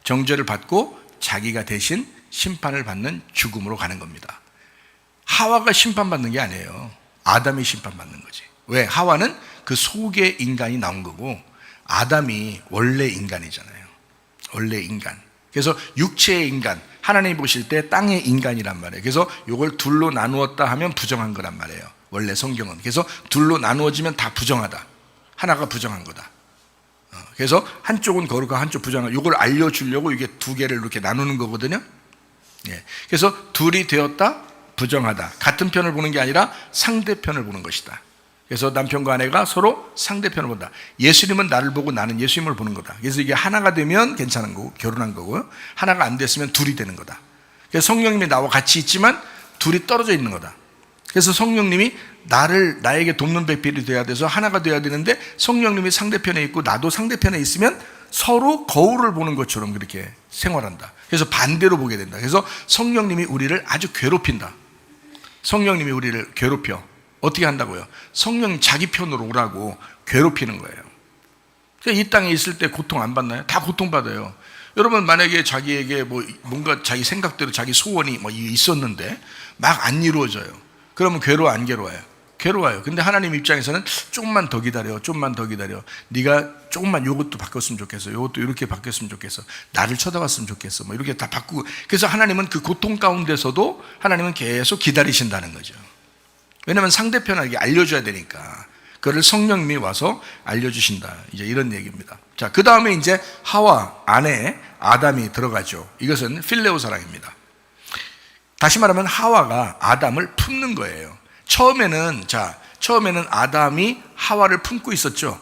정죄를 받고 자기가 대신 심판을 받는 죽음으로 가는 겁니다. 하와가 심판받는 게 아니에요. 아담이 심판받는 거지. 왜? 하와는 그 속의 인간이 나온 거고 아담이 원래 인간이잖아요. 원래 인간. 그래서 육체의 인간, 하나님이 보실 때 땅의 인간이란 말이에요. 그래서 이걸 둘로 나누었다 하면 부정한 거란 말이에요. 원래 성경은. 그래서 둘로 나누어지면 다 부정하다. 하나가 부정한 거다. 그래서 한쪽은 거룩하고 한쪽 부정하고, 이걸 알려주려고 이게 두 개를 이렇게 나누는 거거든요. 그래서 둘이 되었다, 부정하다. 같은 편을 보는 게 아니라 상대편을 보는 것이다. 그래서 남편과 아내가 서로 상대편을 본다. 예수님은 나를 보고 나는 예수님을 보는 거다. 그래서 이게 하나가 되면 괜찮은 거고, 결혼한 거고요. 하나가 안 됐으면 둘이 되는 거다. 그래서 성령님이 나와 같이 있지만 둘이 떨어져 있는 거다. 그래서 성령님이 나에게 돕는 배필이 돼야 돼서 하나가 돼야 되는데, 성령님이 상대편에 있고 나도 상대편에 있으면 서로 거울을 보는 것처럼 그렇게 생활한다. 그래서 반대로 보게 된다. 그래서 성령님이 우리를 아주 괴롭힌다. 성령님이 우리를 괴롭혀. 어떻게 한다고요? 성령 자기 편으로 오라고 괴롭히는 거예요. 이 땅에 있을 때 고통 안 받나요? 다 고통받아요. 여러분, 만약에 자기에게 뭔가 자기 생각대로 자기 소원이 있었는데 막 안 이루어져요. 그러면 괴로워, 안 괴로워요? 괴로워요. 근데 하나님 입장에서는 조금만 더 기다려, 좀만 더 기다려. 네가 조금만 요것도 바꿨으면 좋겠어, 요것도 이렇게 바뀌었으면 좋겠어, 나를 쳐다봤으면 좋겠어, 이렇게 다 바꾸고. 그래서 하나님은 그 고통 가운데서도 하나님은 계속 기다리신다는 거죠. 왜냐하면 상대편에게 알려줘야 되니까. 그걸 성령님이 와서 알려주신다. 이제 이런 얘기입니다. 자, 그 다음에 이제 하와 안에 아담이 들어가죠. 이것은 필레오 사랑입니다. 다시 말하면 하와가 아담을 품는 거예요. 처음에는 아담이 하와를 품고 있었죠.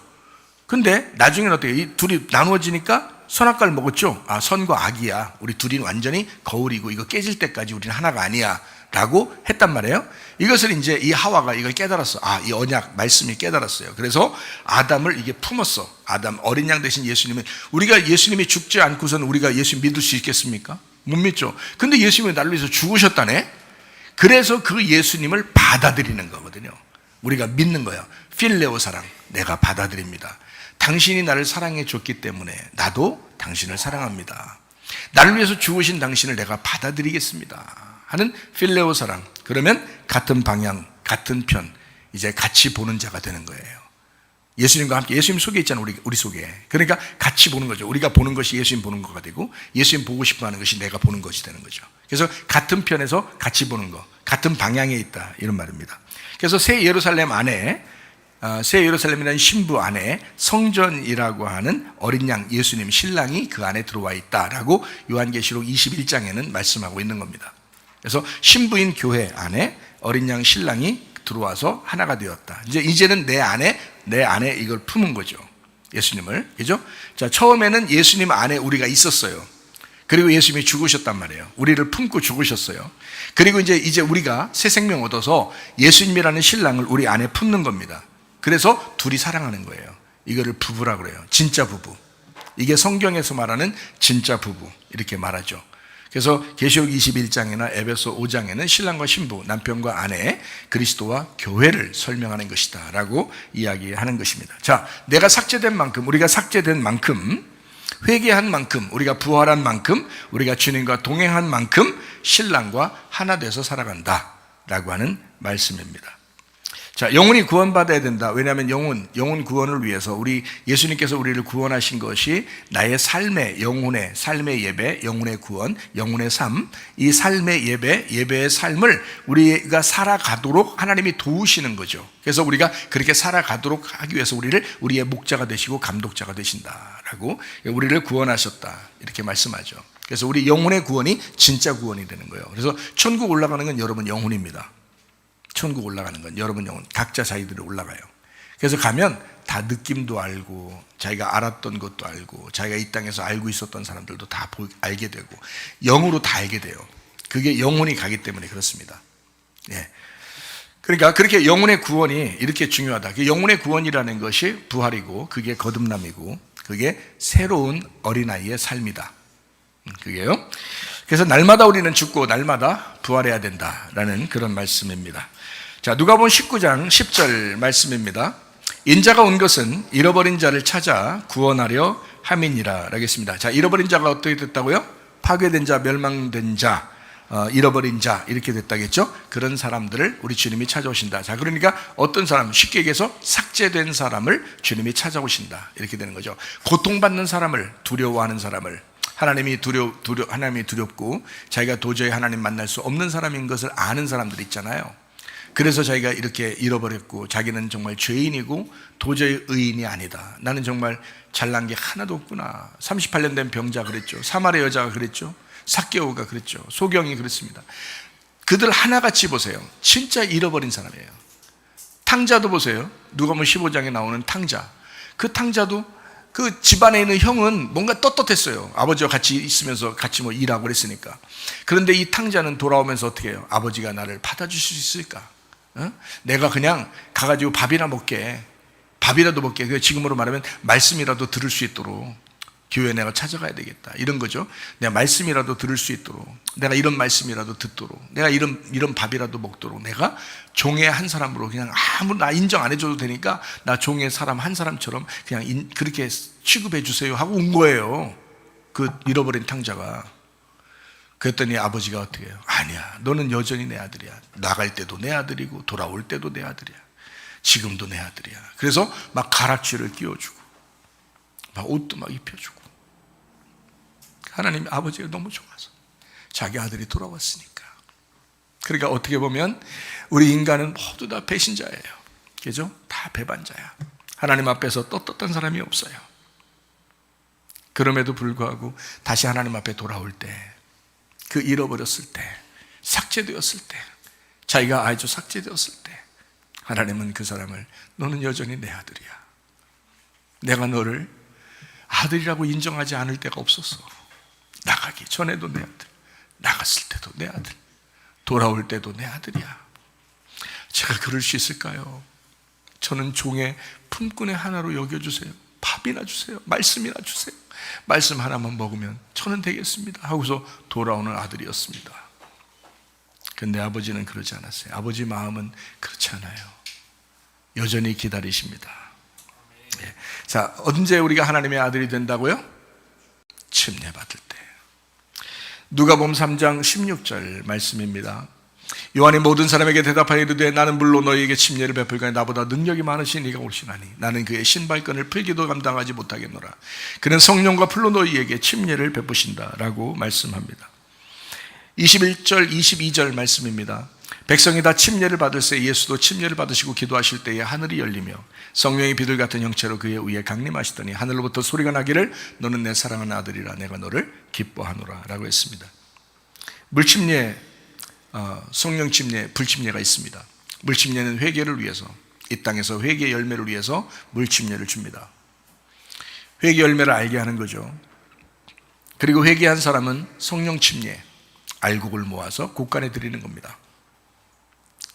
근데 나중에는 어떻게 이 둘이 나누어지니까 선악과를 먹었죠. 아, 선과 악이야. 우리 둘이 완전히 거울이고 이거 깨질 때까지 우리는 하나가 아니야 라고 했단 말이에요. 이것을 이제 이 하와가 이걸 깨달았어. 아, 이 언약 말씀이 깨달았어요. 그래서 아담을 이게 품었어. 아담, 어린 양 대신 예수님은, 우리가 예수님이 죽지 않고서는 우리가 예수님 믿을 수 있겠습니까? 못 믿죠. 근데 예수님이 나를 위해서 죽으셨다네. 그래서 그 예수님을 받아들이는 거거든요. 우리가 믿는 거예요. 필레오 사랑, 내가 받아들입니다. 당신이 나를 사랑해 줬기 때문에 나도 당신을 사랑합니다. 나를 위해서 죽으신 당신을 내가 받아들이겠습니다 하는 필레오 사랑. 그러면 같은 방향, 같은 편, 이제 같이 보는 자가 되는 거예요. 예수님과 함께, 예수님 속에 있잖아요. 우리 속에. 그러니까 같이 보는 거죠. 우리가 보는 것이 예수님 보는 거가 되고, 예수님 보고 싶어 하는 것이 내가 보는 것이 되는 거죠. 그래서 같은 편에서 같이 보는 거, 같은 방향에 있다, 이런 말입니다. 그래서 새 예루살렘 안에, 새 예루살렘이라는 신부 안에 성전이라고 하는 어린 양 예수님 신랑이 그 안에 들어와 있다라고 요한계시록 21장에는 말씀하고 있는 겁니다. 그래서 신부인 교회 안에 어린 양 신랑이 들어와서 하나가 되었다. 이제는 내 안에 이걸 품은 거죠. 예수님을. 그죠? 자, 처음에는 예수님 안에 우리가 있었어요. 그리고 예수님이 죽으셨단 말이에요. 우리를 품고 죽으셨어요. 그리고 이제 우리가 새 생명 얻어서 예수님이라는 신랑을 우리 안에 품는 겁니다. 그래서 둘이 사랑하는 거예요. 이거를 부부라고 그래요. 진짜 부부. 이게 성경에서 말하는 진짜 부부, 이렇게 말하죠. 그래서 계시록 21장이나 에베소 5장에는 신랑과 신부, 남편과 아내, 그리스도와 교회를 설명하는 것이다 라고 이야기하는 것입니다. 자, 내가 삭제된 만큼, 우리가 삭제된 만큼, 회개한 만큼, 우리가 부활한 만큼, 우리가 주님과 동행한 만큼 신랑과 하나 돼서 살아간다 라고 하는 말씀입니다. 자, 영혼이 구원받아야 된다. 왜냐하면 영혼 구원을 위해서 예수님께서 우리를 구원하신 것이 나의 삶의, 영혼의 삶의 예배, 영혼의 구원, 영혼의 삶, 이 삶의 예배의 삶을 우리가 살아가도록 하나님이 도우시는 거죠. 그래서 우리가 그렇게 살아가도록 하기 위해서 우리의 목자가 되시고 감독자가 되신다라고, 우리를 구원하셨다 이렇게 말씀하죠. 그래서 우리 영혼의 구원이 진짜 구원이 되는 거예요. 그래서 천국 올라가는 건 여러분 영혼입니다. 천국 올라가는 건 여러분 영혼, 각자 자기들이 올라가요. 그래서 가면 다 느낌도 알고, 자기가 알았던 것도 알고, 자기가 이 땅에서 알고 있었던 사람들도 다 알게 되고, 영으로 다 알게 돼요. 그게 영혼이 가기 때문에 그렇습니다. 예. 그러니까 그렇게 영혼의 구원이 이렇게 중요하다. 영혼의 구원이라는 것이 부활이고, 그게 거듭남이고, 그게 새로운 어린아이의 삶이다. 그게요. 그래서 날마다 우리는 죽고 날마다 부활해야 된다라는 그런 말씀입니다. 자, 누가복음 19장 10절 말씀입니다. 인자가 온 것은 잃어버린 자를 찾아 구원하려 함이니라 라겠습니다. 자, 잃어버린 자가 어떻게 됐다고요? 파괴된 자, 멸망된 자, 잃어버린 자, 이렇게 됐다겠죠? 그런 사람들을 우리 주님이 찾아오신다. 자, 그러니까 어떤 사람, 쉽게 얘기해서 삭제된 사람을 주님이 찾아오신다, 이렇게 되는 거죠. 고통받는 사람을, 두려워하는 사람을, 하나님이 두렵고 자기가 도저히 하나님 만날 수 없는 사람인 것을 아는 사람들 있잖아요. 그래서 자기가 이렇게 잃어버렸고, 자기는 정말 죄인이고 도저히 의인이 아니다, 나는 정말 잘난 게 하나도 없구나. 38년 된 병자 그랬죠. 사마리아 여자가 그랬죠. 삭개오가 그랬죠. 소경이 그랬습니다. 그들 하나같이 보세요. 진짜 잃어버린 사람이에요. 탕자도 보세요. 누가복음 15장에 나오는 탕자. 그 탕자도 그 집안에 있는 형은 뭔가 떳떳했어요. 아버지와 같이 있으면서 같이 일하고 그랬으니까. 그런데 이 탕자는 돌아오면서 어떻게 해요? 아버지가 나를 받아주실 수 있을까? 내가 그냥 가가지고 밥이라도 먹게. 지금으로 말하면 말씀이라도 들을 수 있도록 교회 내가 찾아가야 되겠다, 이런 거죠. 내가 말씀이라도 들을 수 있도록, 내가 이런 말씀이라도 듣도록, 내가 이런 밥이라도 먹도록, 내가 종의 한 사람으로 그냥 아무 나 인정 안 해줘도 되니까 나 종의 사람 한 사람처럼 그냥 그렇게 취급해 주세요 하고 온 거예요. 그 잃어버린 탕자가. 그랬더니 아버지가 어떻게 해요? 아니야, 너는 여전히 내 아들이야. 나갈 때도 내 아들이고 돌아올 때도 내 아들이야. 지금도 내 아들이야. 그래서 막 가락지를 끼워주고 막 옷도 막 입혀주고. 하나님 아버지가 너무 좋아서 자기 아들이 돌아왔으니까. 그러니까 어떻게 보면 우리 인간은 모두 다 배신자예요. 그죠? 다 배반자야. 하나님 앞에서 떳떳한 사람이 없어요. 그럼에도 불구하고 다시 하나님 앞에 돌아올 때, 그 잃어버렸을 때, 삭제되었을 때, 자기가 아주 삭제되었을 때, 하나님은 그 사람을 너는 여전히 내 아들이야. 내가 너를 아들이라고 인정하지 않을 때가 없었어. 나가기 전에도 내 아들, 나갔을 때도 내 아들, 돌아올 때도 내 아들이야. 제가 그럴 수 있을까요? 저는 종의 품꾼의 하나로 여겨주세요. 밥이나 주세요. 말씀이나 주세요. 말씀 하나만 먹으면 저는 되겠습니다 하고서 돌아오는 아들이었습니다. 그런데 아버지는 그러지 않았어요. 아버지 마음은 그렇지 않아요. 여전히 기다리십니다. 예. 자, 언제 우리가 하나님의 아들이 된다고요? 침례받을 때. 누가복음 3장 16절 말씀입니다. 요한이 모든 사람에게 대답하여 이르되 나는 물론 너희에게 침례를 베풀거니 나보다 능력이 많으신 이가 오시나니 나는 그의 신발끈을 풀기도 감당하지 못하겠노라. 그는 성령과 풀로 너희에게 침례를 베푸신다 라고 말씀합니다. 21절 22절 말씀입니다. 백성이 다 침례를 받을새 예수도 침례를 받으시고 기도하실 때에 하늘이 열리며 성령이 비둘 같은 형체로 그의 위에 강림하시더니 하늘로부터 소리가 나기를 너는 내 사랑하는 아들이라 내가 너를 기뻐하노라 라고 했습니다. 물침례, 성령 침례, 불침례가 있습니다. 물침례는 회개를 위해서, 이 땅에서 회개 열매를 위해서 물침례를 줍니다. 회개 열매를 알게 하는 거죠. 그리고 회개한 사람은 성령 침례, 알곡을 모아서 곳간에 드리는 겁니다.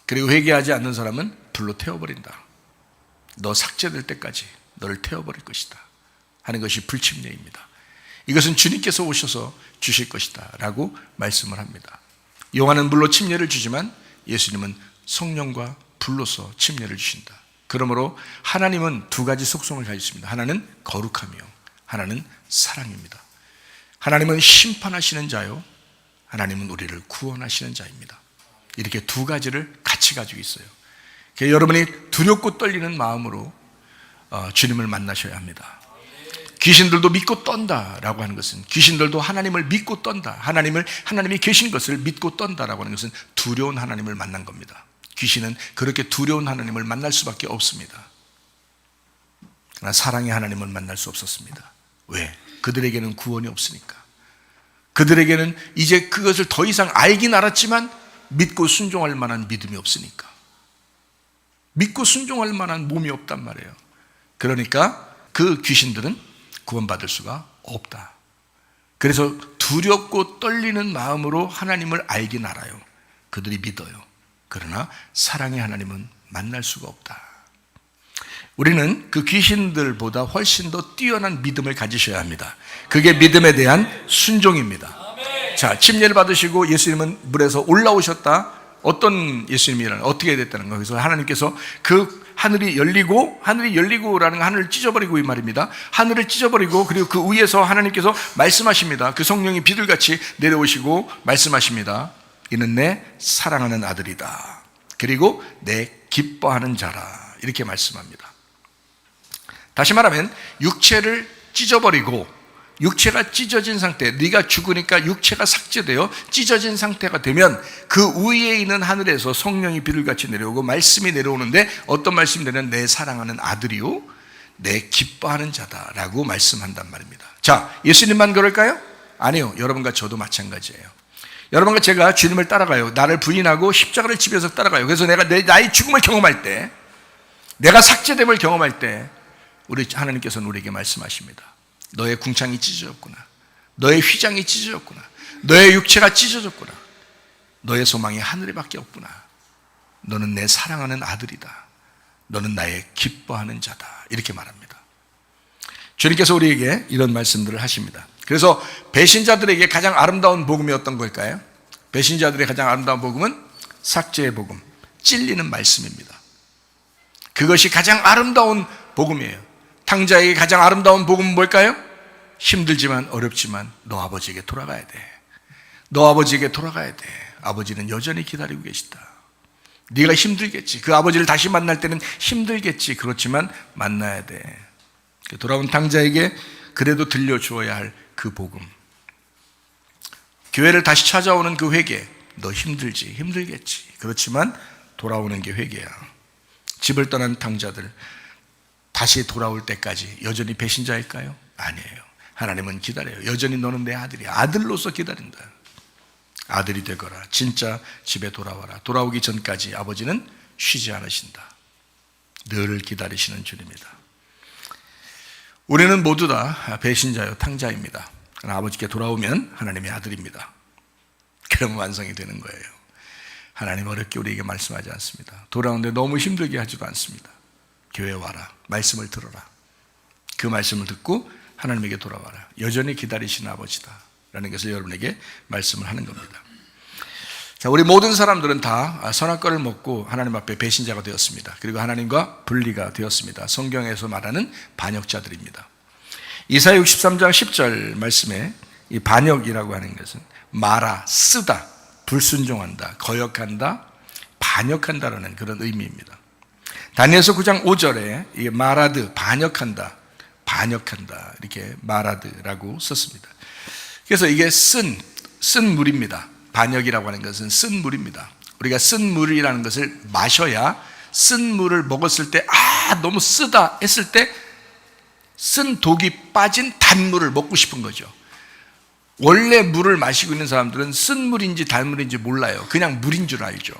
그리고 회개하지 않는 사람은 불로 태워버린다. 너 삭제될 때까지 너를 태워버릴 것이다 하는 것이 불침례입니다. 이것은 주님께서 오셔서 주실 것이다 라고 말씀을 합니다. 요한은 물로 침례를 주지만 예수님은 성령과 불로서 침례를 주신다. 그러므로 하나님은 두 가지 속성을 가지고 있습니다. 하나는 거룩하며 하나는 사랑입니다. 하나님은 심판하시는 자요, 하나님은 우리를 구원하시는 자입니다. 이렇게 두 가지를 같이 가지고 있어요. 여러분이 두렵고 떨리는 마음으로 주님을 만나셔야 합니다. 귀신들도 믿고 떤다라고 하는 것은, 귀신들도 하나님을 믿고 떤다, 하나님이 계신 것을 믿고 떤다라고 하는 것은 두려운 하나님을 만난 겁니다. 귀신은 그렇게 두려운 하나님을 만날 수밖에 없습니다. 그러나 사랑의 하나님을 만날 수 없었습니다. 왜? 그들에게는 구원이 없으니까. 그들에게는 이제 그것을 더 이상 알긴 알았지만 믿고 순종할 만한 믿음이 없으니까. 믿고 순종할 만한 몸이 없단 말이에요. 그러니까 그 귀신들은 구원받을 수가 없다. 그래서 두렵고 떨리는 마음으로 하나님을 알긴 알아요. 그들이 믿어요. 그러나 사랑의 하나님은 만날 수가 없다. 우리는 그 귀신들보다 훨씬 더 뛰어난 믿음을 가지셔야 합니다. 그게 믿음에 대한 순종입니다. 자, 침례를 받으시고 예수님은 물에서 올라오셨다. 어떤 예수님이라는, 어떻게 됐다는 거예요. 그래서 하나님께서 그 하늘이 열리고라는 하늘을 찢어버리고 이 말입니다. 하늘을 찢어버리고 그리고 그 위에서 하나님께서 말씀하십니다. 그 성령이 비둘같이 내려오시고 말씀하십니다. 이는 내 사랑하는 아들이다. 그리고 내 기뻐하는 자라. 이렇게 말씀합니다. 다시 말하면 육체를 찢어버리고, 육체가 찢어진 상태, 네가 죽으니까 육체가 삭제되어 찢어진 상태가 되면 그 위에 있는 하늘에서 성령이 비둘같이 내려오고 말씀이 내려오는데, 어떤 말씀이 내려오는? 내 사랑하는 아들이요 내 기뻐하는 자다라고 말씀한단 말입니다. 자, 예수님만 그럴까요? 아니요. 여러분과 저도 마찬가지예요. 여러분과 제가 주님을 따라가요. 나를 부인하고 십자가를 지면서 따라가요. 그래서 내가 나의 죽음을 경험할 때, 내가 삭제됨을 경험할 때 우리 하나님께서는 우리에게 말씀하십니다. 너의 궁창이 찢어졌구나. 너의 휘장이 찢어졌구나. 너의 육체가 찢어졌구나. 너의 소망이 하늘에밖에 없구나. 너는 내 사랑하는 아들이다. 너는 나의 기뻐하는 자다. 이렇게 말합니다. 주님께서 우리에게 이런 말씀들을 하십니다. 그래서 배신자들에게 가장 아름다운 복음이 어떤 걸까요? 배신자들의 가장 아름다운 복음은 삭제의 복음, 찔리는 말씀입니다. 그것이 가장 아름다운 복음이에요. 탕자에게 가장 아름다운 복음은 뭘까요? 힘들지만 어렵지만 너 아버지에게 돌아가야 돼. 너 아버지에게 돌아가야 돼. 아버지는 여전히 기다리고 계시다. 네가 힘들겠지. 그 아버지를 다시 만날 때는 힘들겠지. 그렇지만 만나야 돼. 돌아온 탕자에게 그래도 들려주어야 할 그 복음. 교회를 다시 찾아오는 그 회개. 너 힘들지. 힘들겠지. 그렇지만 돌아오는 게 회개야. 집을 떠난 탕자들 다시 돌아올 때까지 여전히 배신자일까요? 아니에요. 하나님은 기다려요. 여전히 너는 내 아들이야. 아들로서 기다린다. 아들이 되거라. 진짜 집에 돌아와라. 돌아오기 전까지 아버지는 쉬지 않으신다. 늘 기다리시는 주님이다. 우리는 모두 다 배신자요 탕자입니다. 그러나 아버지께 돌아오면 하나님의 아들입니다. 그러면 완성이 되는 거예요. 하나님 어렵게 우리에게 말씀하지 않습니다. 돌아오는데 너무 힘들게 하지도 않습니다. 교회에 와라. 말씀을 들어라. 그 말씀을 듣고 하나님에게 돌아와라. 여전히 기다리시는 아버지다 라는 것을 여러분에게 말씀을 하는 겁니다. 자, 우리 모든 사람들은 다 선악과를 먹고 하나님 앞에 배신자가 되었습니다. 그리고 하나님과 분리가 되었습니다. 성경에서 말하는 반역자들입니다. 이사야 63장 10절 말씀에 이 반역이라고 하는 것은 말아, 쓰다, 불순종한다, 거역한다, 반역한다라는 그런 의미입니다. 다니엘서 9장 5절에 이 마라드, 반역한다 이렇게 마라드라고 썼습니다. 그래서 이게 쓴 물입니다. 반역이라고 하는 것은 쓴 물입니다. 우리가 쓴 물이라는 것을 마셔야, 쓴 물을 먹었을 때 너무 쓰다 했을 때 쓴 독이 빠진 단물을 먹고 싶은 거죠. 원래 물을 마시고 있는 사람들은 쓴 물인지 단물인지 몰라요. 그냥 물인 줄 알죠.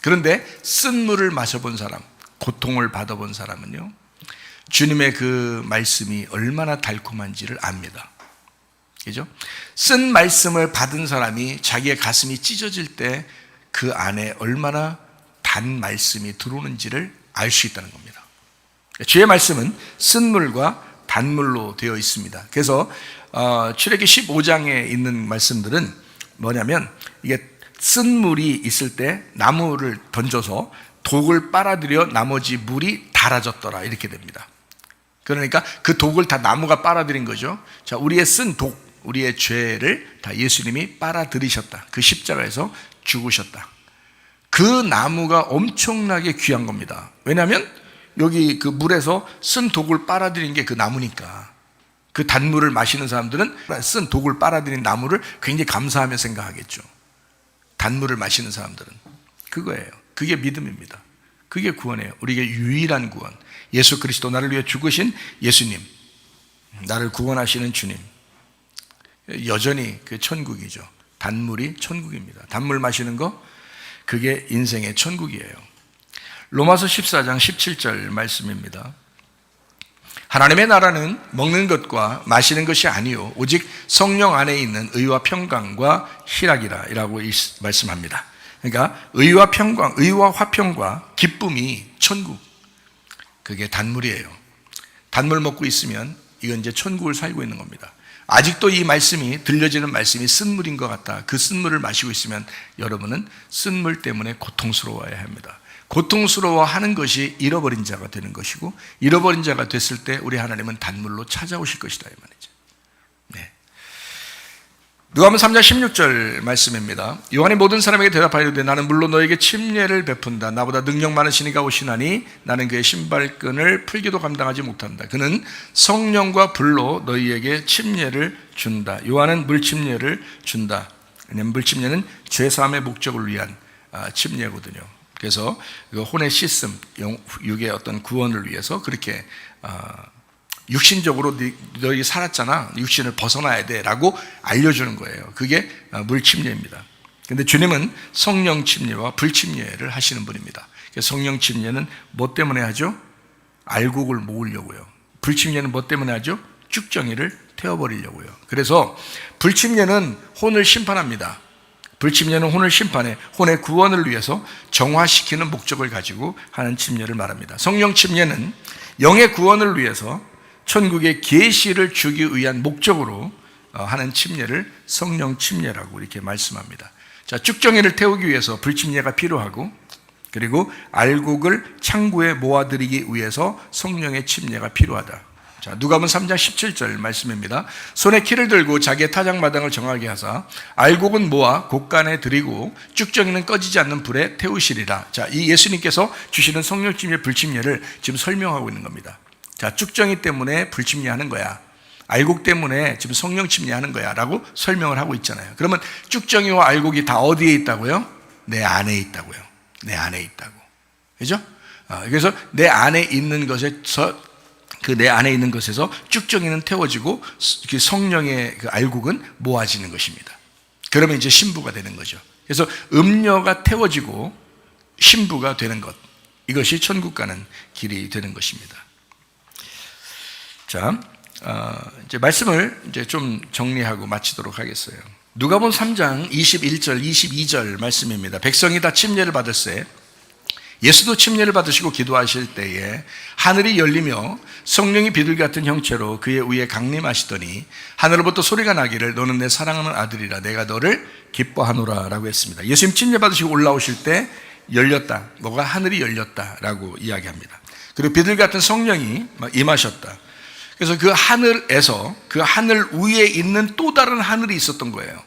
그런데 쓴 물을 마셔본 사람, 고통을 받아본 사람은요, 주님의 그 말씀이 얼마나 달콤한지를 압니다. 그죠? 쓴 말씀을 받은 사람이 자기의 가슴이 찢어질 때 그 안에 얼마나 단 말씀이 들어오는지를 알 수 있다는 겁니다. 주의 말씀은 쓴 물과 단물로 되어 있습니다. 그래서 출애기 15장에 있는 말씀들은 뭐냐면, 이게 쓴 물이 있을 때 나무를 던져서 독을 빨아들여 나머지 물이 달아졌더라 이렇게 됩니다. 그러니까 그 독을 다 나무가 빨아들인 거죠. 자, 우리의 쓴 독, 우리의 죄를 다 예수님이 빨아들이셨다. 그 십자가에서 죽으셨다. 그 나무가 엄청나게 귀한 겁니다. 왜냐하면 여기 그 물에서 쓴 독을 빨아들인 게 그 나무니까. 그 단물을 마시는 사람들은 쓴 독을 빨아들인 나무를 굉장히 감사하며 생각하겠죠. 단물을 마시는 사람들은 그거예요. 그게 믿음입니다. 그게 구원이에요. 우리에게 유일한 구원. 예수 그리스도, 나를 위해 죽으신 예수님, 나를 구원하시는 주님, 여전히 그 천국이죠. 단물이 천국입니다. 단물 마시는 거, 그게 인생의 천국이에요. 로마서 14장 17절 말씀입니다. 하나님의 나라는 먹는 것과 마시는 것이 아니요 오직 성령 안에 있는 의와 평강과 희락이라 라고 말씀합니다. 그러니까 의와 평강, 의와 화평과 기쁨이 천국, 그게 단물이에요. 단물 먹고 있으면 이건 이제 천국을 살고 있는 겁니다. 아직도 이 말씀이, 들려지는 말씀이 쓴물인 것 같다. 그 쓴물을 마시고 있으면 여러분은 쓴물 때문에 고통스러워야 합니다. 고통스러워하는 것이 잃어버린 자가 되는 것이고, 잃어버린 자가 됐을 때 우리 하나님은 단물로 찾아오실 것이다 이 말이죠. 네. 누가복음 3장 16절 말씀입니다. 요한이 모든 사람에게 대답하여되 나는 물론 너에게 침례를 베푼다. 나보다 능력 많으신 이가 오시나니 나는 그의 신발끈을 풀기도 감당하지 못한다. 그는 성령과 불로 너희에게 침례를 준다. 요한은 물침례를 준다. 왜냐하면 물침례는 죄사함의 목적을 위한 침례거든요. 그래서 혼의 씻음, 육의 어떤 구원을 위해서 그렇게 육신적으로 너희 살았잖아, 육신을 벗어나야 돼 라고 알려주는 거예요. 그게 물침례입니다. 그런데 주님은 성령 침례와 불침례를 하시는 분입니다. 성령 침례는 뭐 때문에 하죠? 알곡을 모으려고요. 불침례는 뭐 때문에 하죠? 쭉정이를 태워버리려고요. 그래서 불침례는 혼을 심판합니다. 불침례는 혼을 심판해 혼의 구원을 위해서 정화시키는 목적을 가지고 하는 침례를 말합니다. 성령 침례는 영의 구원을 위해서 천국의 계시를 주기 위한 목적으로 하는 침례를 성령 침례라고 이렇게 말씀합니다. 자, 쭉정이를 태우기 위해서 불침례가 필요하고, 그리고 알곡을 창고에 모아들이기 위해서 성령의 침례가 필요하다. 자, 누가복음 3장 17절 말씀입니다. 손에 키를 들고 자기의 타작마당을 정하게 하사 알곡은 모아 곳간에 들이고 쭉정이는 꺼지지 않는 불에 태우시리라. 자, 이 예수님께서 주시는 성령 침례, 불침례를 지금 설명하고 있는 겁니다. 자, 쭉정이 때문에 불침례 하는 거야, 알곡 때문에 지금 성령 침례 하는 거야 라고 설명을 하고 있잖아요. 그러면 쭉정이와 알곡이 다 어디에 있다고요? 내 안에 있다고요. 내 안에 있다고. 그죠? 그래서 내 안에 있는 것에서, 그 내 안에 있는 것에서 쭉정이는 태워지고 성령의 그 알곡은 모아지는 것입니다. 그러면 이제 신부가 되는 거죠. 그래서 음료가 태워지고 신부가 되는 것, 이것이 천국 가는 길이 되는 것입니다. 자, 이제 말씀을 이제 좀 정리하고 마치도록 하겠어요. 누가복음 3장 21절, 22절 말씀입니다. 백성이 다 침례를 받을세 예수도 침례를 받으시고 기도하실 때에 하늘이 열리며 성령이 비둘기 같은 형체로 그의 위에 강림하시더니 하늘로부터 소리가 나기를 너는 내 사랑하는 아들이라 내가 너를 기뻐하노라 라고 했습니다. 예수님 침례 받으시고 올라오실 때 열렸다. 뭐가 하늘이 열렸다라고 이야기합니다. 그리고 비둘기 같은 성령이 임하셨다. 그래서 그 하늘에서 그 하늘 위에 있는 또 다른 하늘이 있었던 거예요.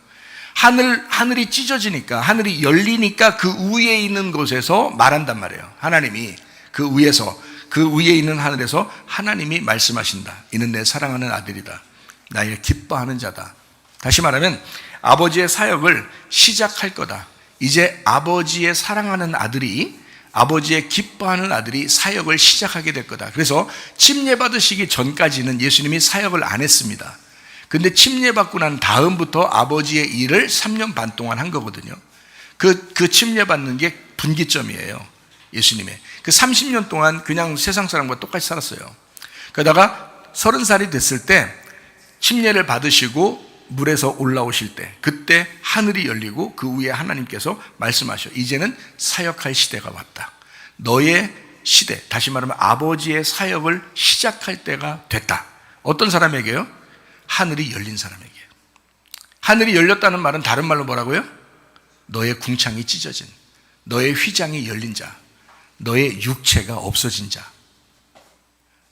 하늘이 찢어지니까, 하늘이 열리니까 그 위에 있는 곳에서 말한단 말이에요. 하나님이 그 위에서, 그 위에 있는 하늘에서 하나님이 말씀하신다. 이는 내 사랑하는 아들이다. 나의 기뻐하는 자다. 다시 말하면 아버지의 사역을 시작할 거다. 이제 아버지의 사랑하는 아들이, 아버지의 기뻐하는 아들이 사역을 시작하게 될 거다. 그래서 침례 받으시기 전까지는 예수님이 사역을 안 했습니다. 근데 침례 받고 난 다음부터 아버지의 일을 3년 반 동안 한 거거든요. 그 침례 받는 게 분기점이에요. 예수님의. 그 30년 동안 그냥 세상 사람과 똑같이 살았어요. 그러다가 30살이 됐을 때 침례를 받으시고 물에서 올라오실 때, 그때 하늘이 열리고 그 위에 하나님께서 말씀하셔. 이제는 사역할 시대가 왔다. 너의 시대, 다시 말하면 아버지의 사역을 시작할 때가 됐다. 어떤 사람에게요? 하늘이 열린 사람에게. 하늘이 열렸다는 말은 다른 말로 뭐라고요? 너의 궁창이 찢어진, 너의 휘장이 열린 자, 너의 육체가 없어진 자.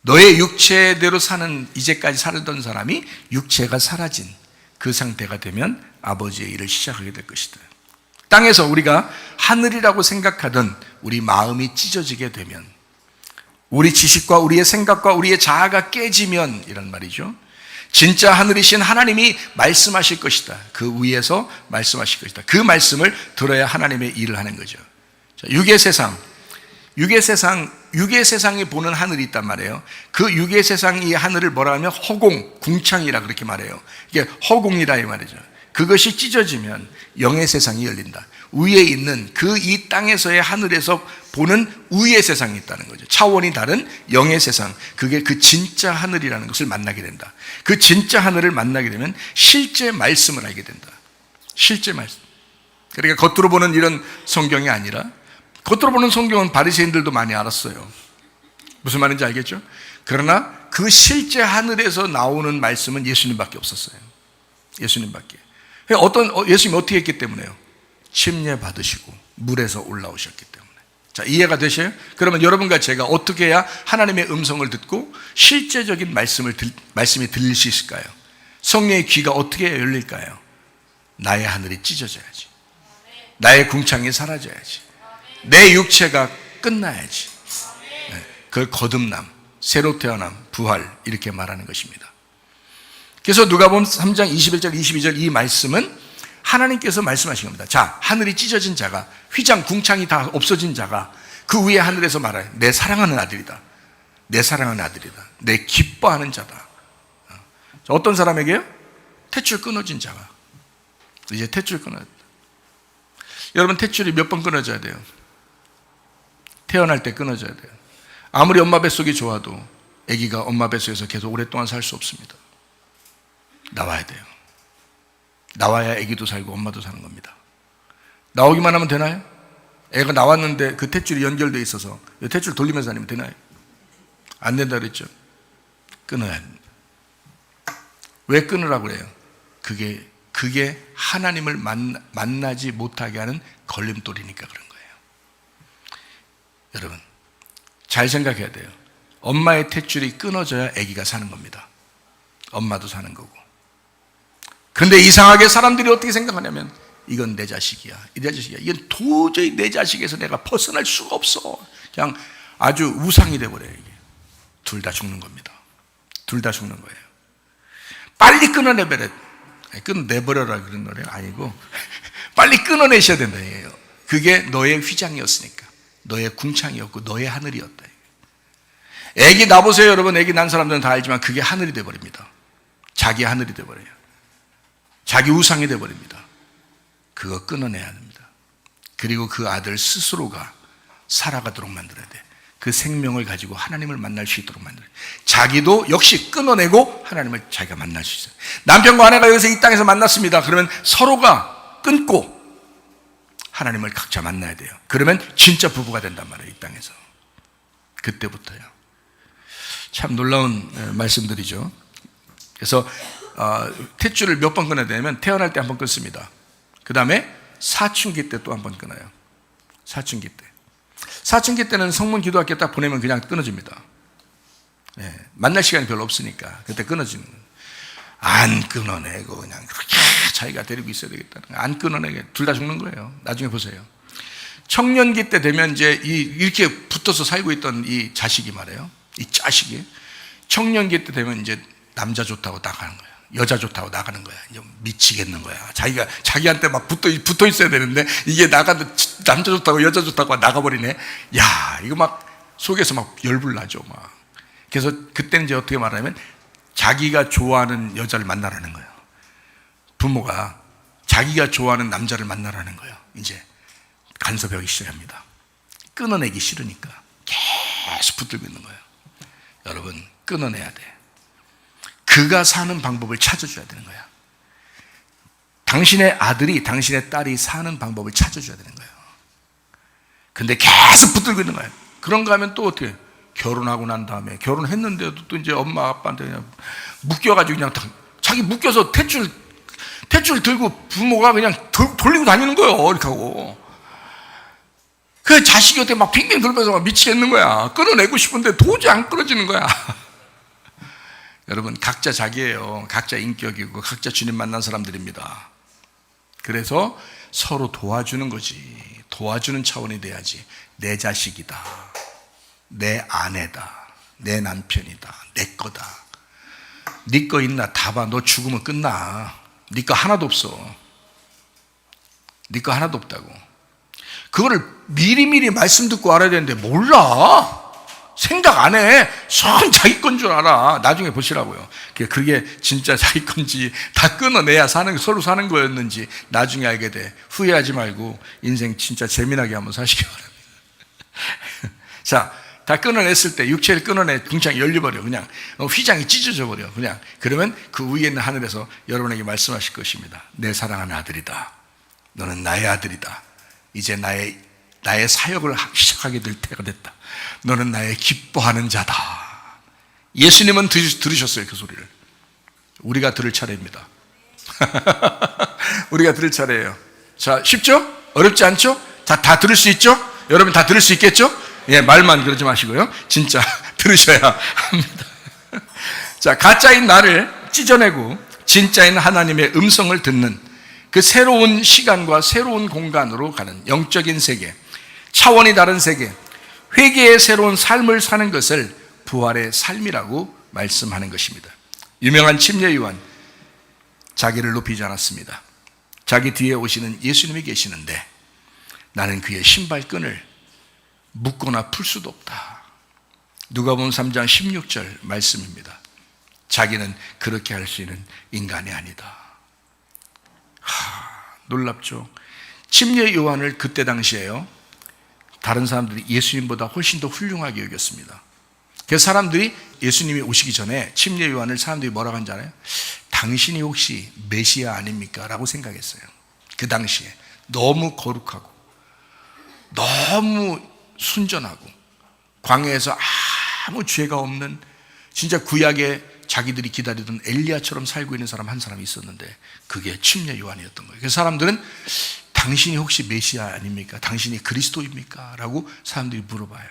너의 육체대로 사는, 이제까지 살던 사람이 육체가 사라진 그 상태가 되면 아버지의 일을 시작하게 될 것이다. 땅에서 우리가 하늘이라고 생각하던 우리 마음이 찢어지게 되면, 우리 지식과 우리의 생각과 우리의 자아가 깨지면, 이란 말이죠. 진짜 하늘이신 하나님이 말씀하실 것이다. 그 위에서 말씀하실 것이다. 그 말씀을 들어야 하나님의 일을 하는 거죠. 자, 육의 세상이 보는 하늘이 있단 말이에요. 그 육의 세상 이 하늘을 뭐라 하면 허공, 궁창이라 그렇게 말해요. 이게 허공이라 이 말이죠. 그것이 찢어지면 영의 세상이 열린다. 위에 있는 그 이 땅에서의 하늘에서 보는 위의 세상이 있다는 거죠. 차원이 다른 영의 세상, 그게 그 진짜 하늘이라는 것을 만나게 된다. 그 진짜 하늘을 만나게 되면 실제 말씀을 알게 된다. 실제 말씀. 그러니까 겉으로 보는 이런 성경이 아니라, 겉으로 보는 성경은 바리새인들도 많이 알았어요. 무슨 말인지 알겠죠? 그러나 그 실제 하늘에서 나오는 말씀은 예수님밖에 없었어요. 예수님밖에. 예수님이 어떻게 했기 때문에요? 침례 받으시고 물에서 올라오셨기 때문에. 자, 이해가 되셔요? 그러면 여러분과 제가 어떻게 해야 하나님의 음성을 듣고 실제적인 말씀이 들릴 수 있을까요? 성령의 귀가 어떻게 열릴까요? 나의 하늘이 찢어져야지. 나의 궁창이 사라져야지. 내 육체가 끝나야지. 그걸 거듭남, 새로 태어남, 부활, 이렇게 말하는 것입니다. 그래서 누가복음 3장 21절, 22절 이 말씀은 하나님께서 말씀하신 겁니다. 자, 하늘이 찢어진 자가, 휘장, 궁창이 다 없어진 자가 그 위에 하늘에서 말해요. 내 사랑하는 아들이다. 내 사랑하는 아들이다. 내 기뻐하는 자다. 어떤 사람에게요? 탯줄 끊어진 자가. 이제 탯줄 끊어졌다. 여러분, 탯줄이 몇 번 끊어져야 돼요? 태어날 때 끊어져야 돼요. 아무리 엄마 뱃속이 좋아도 아기가 엄마 뱃속에서 계속 오랫동안 살 수 없습니다. 나와야 돼요. 나와야 아기도 살고 엄마도 사는 겁니다. 나오기만 하면 되나요? 애가 나왔는데 그 탯줄이 연결되어 있어서 탯줄 돌리면서 다니면 되나요? 안 된다 그랬죠? 끊어야 합니다. 왜 끊으라고 그래요? 그게 하나님을 만나지 못하게 하는 걸림돌이니까 그런 거예요. 여러분, 잘 생각해야 돼요. 엄마의 탯줄이 끊어져야 아기가 사는 겁니다. 엄마도 사는 거고. 그런데 이상하게 사람들이 어떻게 생각하냐면, 이건 내 자식이야. 내 자식이야. 이건 도저히 내 자식에서 내가 벗어날 수가 없어. 그냥 아주 우상이 돼버려요. 이게. 둘 다 죽는 겁니다. 둘 다 죽는 거예요. 빨리 끊어내버려. 끊어내버려라 그런 노래가 아니고 빨리 끊어내셔야 된다. 이게요. 그게 너의 휘장이었으니까. 너의 궁창이었고 너의 하늘이었다. 애기 낳아보세요. 여러분, 애기 난 사람들은 다 알지만 그게 하늘이 돼버립니다. 자기 하늘이 돼버려요. 자기 우상이 돼버립니다. 그거 끊어내야 합니다. 그리고 그 아들 스스로가 살아가도록 만들어야 돼. 그 생명을 가지고 하나님을 만날 수 있도록 만들어요. 자기도 역시 끊어내고 하나님을 자기가 만날 수 있어요. 남편과 아내가 여기서 이 땅에서 만났습니다. 그러면 서로가 끊고 하나님을 각자 만나야 돼요. 그러면 진짜 부부가 된단 말이에요. 이 땅에서. 그때부터요. 참 놀라운 말씀들이죠. 그래서 탯줄을 몇 번 끊어야 되냐면 태어날 때 한 번 끊습니다. 그 다음에 사춘기 때 또 한 번 끊어요. 사춘기 때. 사춘기 때는 성문 기도학교 딱 보내면 그냥 끊어집니다. 만날 시간이 별로 없으니까 그때 끊어지는 거예요. 안 끊어내고 그냥 그렇게 자기가 데리고 있어야 되겠다는 거예요. 안 끊어내게 둘 다 죽는 거예요. 나중에 보세요. 청년기 때 되면 이제 이렇게 붙어서 살고 있던 이 자식이 말이에요. 이 자식이 청년기 때 되면 이제 남자 좋다고 나가는 거예요. 여자 좋다고 나가는 거야. 이제 미치겠는 거야. 자기한테 막 붙어 있어야 되는데 이게 나가도 남자 좋다고 여자 좋다고 나가버리네. 야, 이거 막 속에서 막 열불 나죠. 막. 그래서 그때는 이제 어떻게 말하냐면 자기가 좋아하는 여자를 만나라는 거예요. 부모가 자기가 좋아하는 남자를 만나라는 거예요. 이제 간섭하기 시작합니다. 끊어내기 싫으니까 계속 붙들고 있는 거예요. 여러분, 끊어내야 돼. 그가 사는 방법을 찾아줘야 되는 거야. 당신의 아들이, 당신의 딸이 사는 방법을 찾아줘야 되는 거예요. 근데 계속 붙들고 있는 거예요. 그런가 하면 또 어떻게? 결혼하고 난 다음에, 결혼했는데도 또 이제 엄마, 아빠한테 그냥 묶여가지고 그냥 자기 묶여서 탯줄 들고 부모가 그냥 돌리고 다니는 거예요. 이렇게 하고. 그 자식이 어떻게 막 빙빙 돌면서 막 미치겠는 거야. 끊어내고 싶은데 도저히 안 끊어지는 거야. 여러분, 각자 자기예요. 각자 인격이고 각자 주님 만난 사람들입니다. 그래서 서로 도와주는 거지. 도와주는 차원이 돼야지. 내 자식이다, 내 아내다, 내 남편이다, 내 거다. 네 거 있나? 다 봐. 너 죽으면 끝나. 네 거 하나도 없어. 네 거 하나도 없다고. 그거를 미리미리 말씀 듣고 알아야 되는데 몰라. 생각 안 해. 선 자기 건 줄 알아. 나중에 보시라고요. 그게 진짜 자기 건지 다 끊어내야 서로 사는 거였는지 나중에 알게 돼. 후회하지 말고 인생 진짜 재미나게 한번 사시기 바랍니다. 자, 다 끊어냈을 때 육체를 끊어내 궁창이 열려버려. 그냥 휘장이 찢어져 버려. 그냥 그러면 그 위에 있는 하늘에서 여러분에게 말씀하실 것입니다. 내 사랑하는 아들이다. 너는 나의 아들이다. 이제 나의 사역을 시작하게 될 때가 됐다. 너는 나의 기뻐하는 자다. 예수님은 들으셨어요, 그 소리를. 우리가 들을 차례입니다. 우리가 들을 차례예요. 자, 쉽죠? 어렵지 않죠? 다 들을 수 있죠? 여러분 다 들을 수 있겠죠? 예, 말만 그러지 마시고요. 진짜 들으셔야 합니다. 자, 가짜인 나를 찢어내고 진짜인 하나님의 음성을 듣는 그 새로운 시간과 새로운 공간으로 가는 영적인 세계, 차원이 다른 세계, 회개의 새로운 삶을 사는 것을 부활의 삶이라고 말씀하는 것입니다. 유명한 침례 요한, 자기를 높이지 않았습니다. 자기 뒤에 오시는 예수님이 계시는데 나는 그의 신발끈을 묶거나 풀 수도 없다. 누가복음 3장 16절 말씀입니다. 자기는 그렇게 할 수 있는 인간이 아니다. 놀랍죠? 침례 요한을 그때 당시에요, 다른 사람들이 예수님보다 훨씬 더 훌륭하게 여겼습니다. 그래서 사람들이 예수님이 오시기 전에 침례 요한을 사람들이 뭐라고 한지 알아요? 당신이 혹시 메시아 아닙니까? 라고 생각했어요. 그 당시에 너무 거룩하고 너무 순전하고 광야에서 아무 죄가 없는 진짜 구약에 자기들이 기다리던 엘리야처럼 살고 있는 사람 한 사람이 있었는데 그게 침례 요한이었던 거예요. 그래서 사람들은 당신이 혹시 메시아 아닙니까? 당신이 그리스도입니까? 라고 사람들이 물어봐요.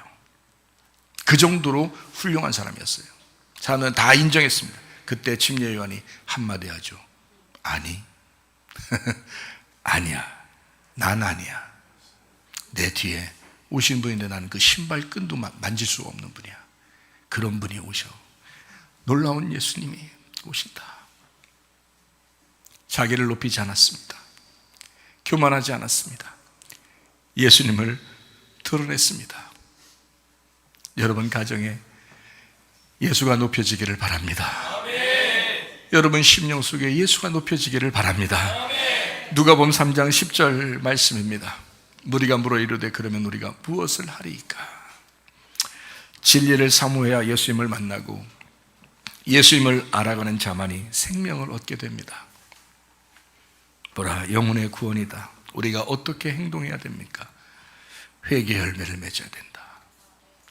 그 정도로 훌륭한 사람이었어요. 사람들은 다 인정했습니다. 그때 침례 요한이 한마디 하죠. 아니, 아니야. 난 아니야. 내 뒤에 오신 분인데 나는 그 신발끈도 만질 수가 없는 분이야. 그런 분이 오셔. 놀라운 예수님이 오신다. 자기를 높이지 않았습니다. 교만하지 않았습니다. 예수님을 드러냈습니다. 여러분 가정에 예수가 높여지기를 바랍니다. 아멘. 여러분 심령 속에 예수가 높여지기를 바랍니다. 아멘. 누가복음 3장 10절 말씀입니다. 무리가 물어 이르되 그러면 우리가 무엇을 하리이까? 진리를 사모해야 예수님을 만나고 예수님을 알아가는 자만이 생명을 얻게 됩니다. 보라, 영혼의 구원이다. 우리가 어떻게 행동해야 됩니까? 회개 열매를 맺어야 된다.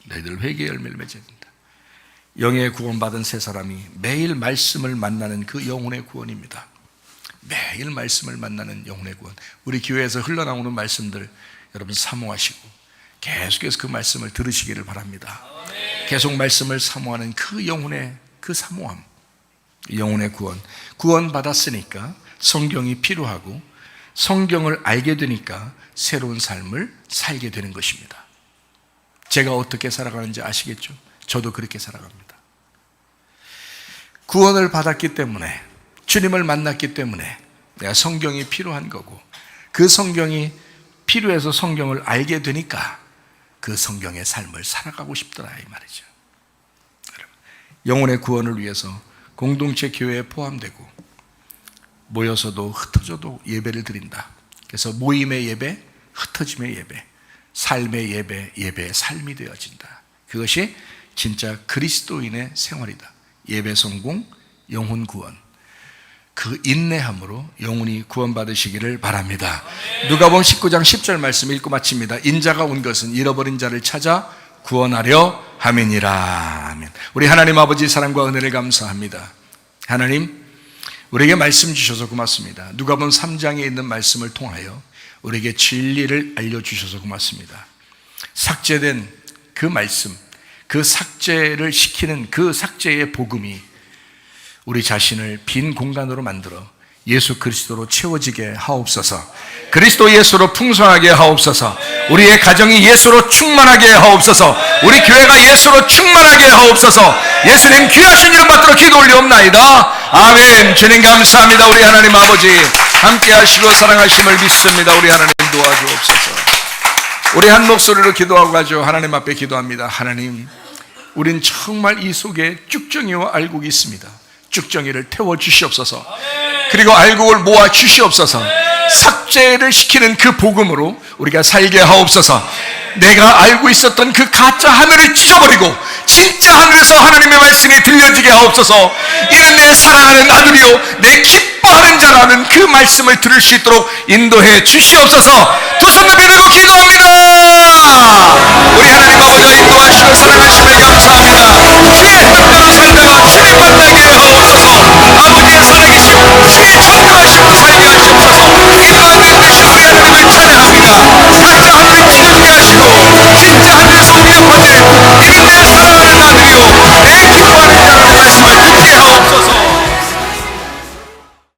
너희들 회개 열매를 맺어야 된다. 영의 구원받은 세 사람이 매일 말씀을 만나는 그 영혼의 구원입니다. 매일 말씀을 만나는 영혼의 구원. 우리 교회에서 흘러나오는 말씀들 여러분 사모하시고 계속해서 그 말씀을 들으시기를 바랍니다. 계속 말씀을 사모하는 그 영혼의 그 사모함, 영혼의 구원. 구원받았으니까 성경이 필요하고 성경을 알게 되니까 새로운 삶을 살게 되는 것입니다. 제가 어떻게 살아가는지 아시겠죠? 저도 그렇게 살아갑니다. 구원을 받았기 때문에, 주님을 만났기 때문에 내가 성경이 필요한 거고, 그 성경이 필요해서 성경을 알게 되니까 그 성경의 삶을 살아가고 싶더라 이 말이죠. 영혼의 구원을 위해서 공동체 교회에 포함되고 모여서도 흩어져도 예배를 드린다. 그래서 모임의 예배, 흩어짐의 예배, 삶의 예배, 예배의 삶이 되어진다. 그것이 진짜 그리스도인의 생활이다. 예배 성공, 영혼 구원. 그 인내함으로 영혼이 구원받으시기를 바랍니다. 누가복음 19장 10절 말씀 읽고 마칩니다. 인자가 온 것은 잃어버린 자를 찾아 구원하려 함이니라. 아멘. 우리 하나님 아버지 사랑과 은혜를 감사합니다. 하나님, 우리에게 말씀 주셔서 고맙습니다. 누가복음 3장에 있는 말씀을 통하여 우리에게 진리를 알려주셔서 고맙습니다. 삭제된 그 말씀, 그 삭제를 시키는 그 삭제의 복음이 우리 자신을 빈 공간으로 만들어 예수 그리스도로 채워지게 하옵소서. 그리스도 예수로 풍성하게 하옵소서. 우리의 가정이 예수로 충만하게 하옵소서. 우리 교회가 예수로 충만하게 하옵소서. 예수님 귀하신 이름 받들어 기도 올리옵나이다. 아멘. 주님 감사합니다. 우리 하나님 아버지 함께 하시고 사랑하심을 믿습니다. 우리 하나님 도와주옵소서. 우리 한 목소리로 기도하고 가죠. 하나님 앞에 기도합니다. 하나님, 우린 정말 이 속에 쭉정이와 알곡이 있습니다. 쭉정이를 태워주시옵소서. 그리고 알곡을 모아주시옵소서. 삭제를 시키는 그 복음으로 우리가 살게 하옵소서. 내가 알고 있었던 그 가짜 하늘을 찢어버리고 진짜 하늘에서 하나님의 말씀이 들려지게 하옵소서. 이는 내 사랑하는 아들이요 내 기뻐하는 자라는 그 말씀을 들을 수 있도록 인도해 주시옵소서. 두 손 높이 들고 기도합니다. 우리 하나님 아버지 인도하시고 사랑하심을 감사합니다. 주의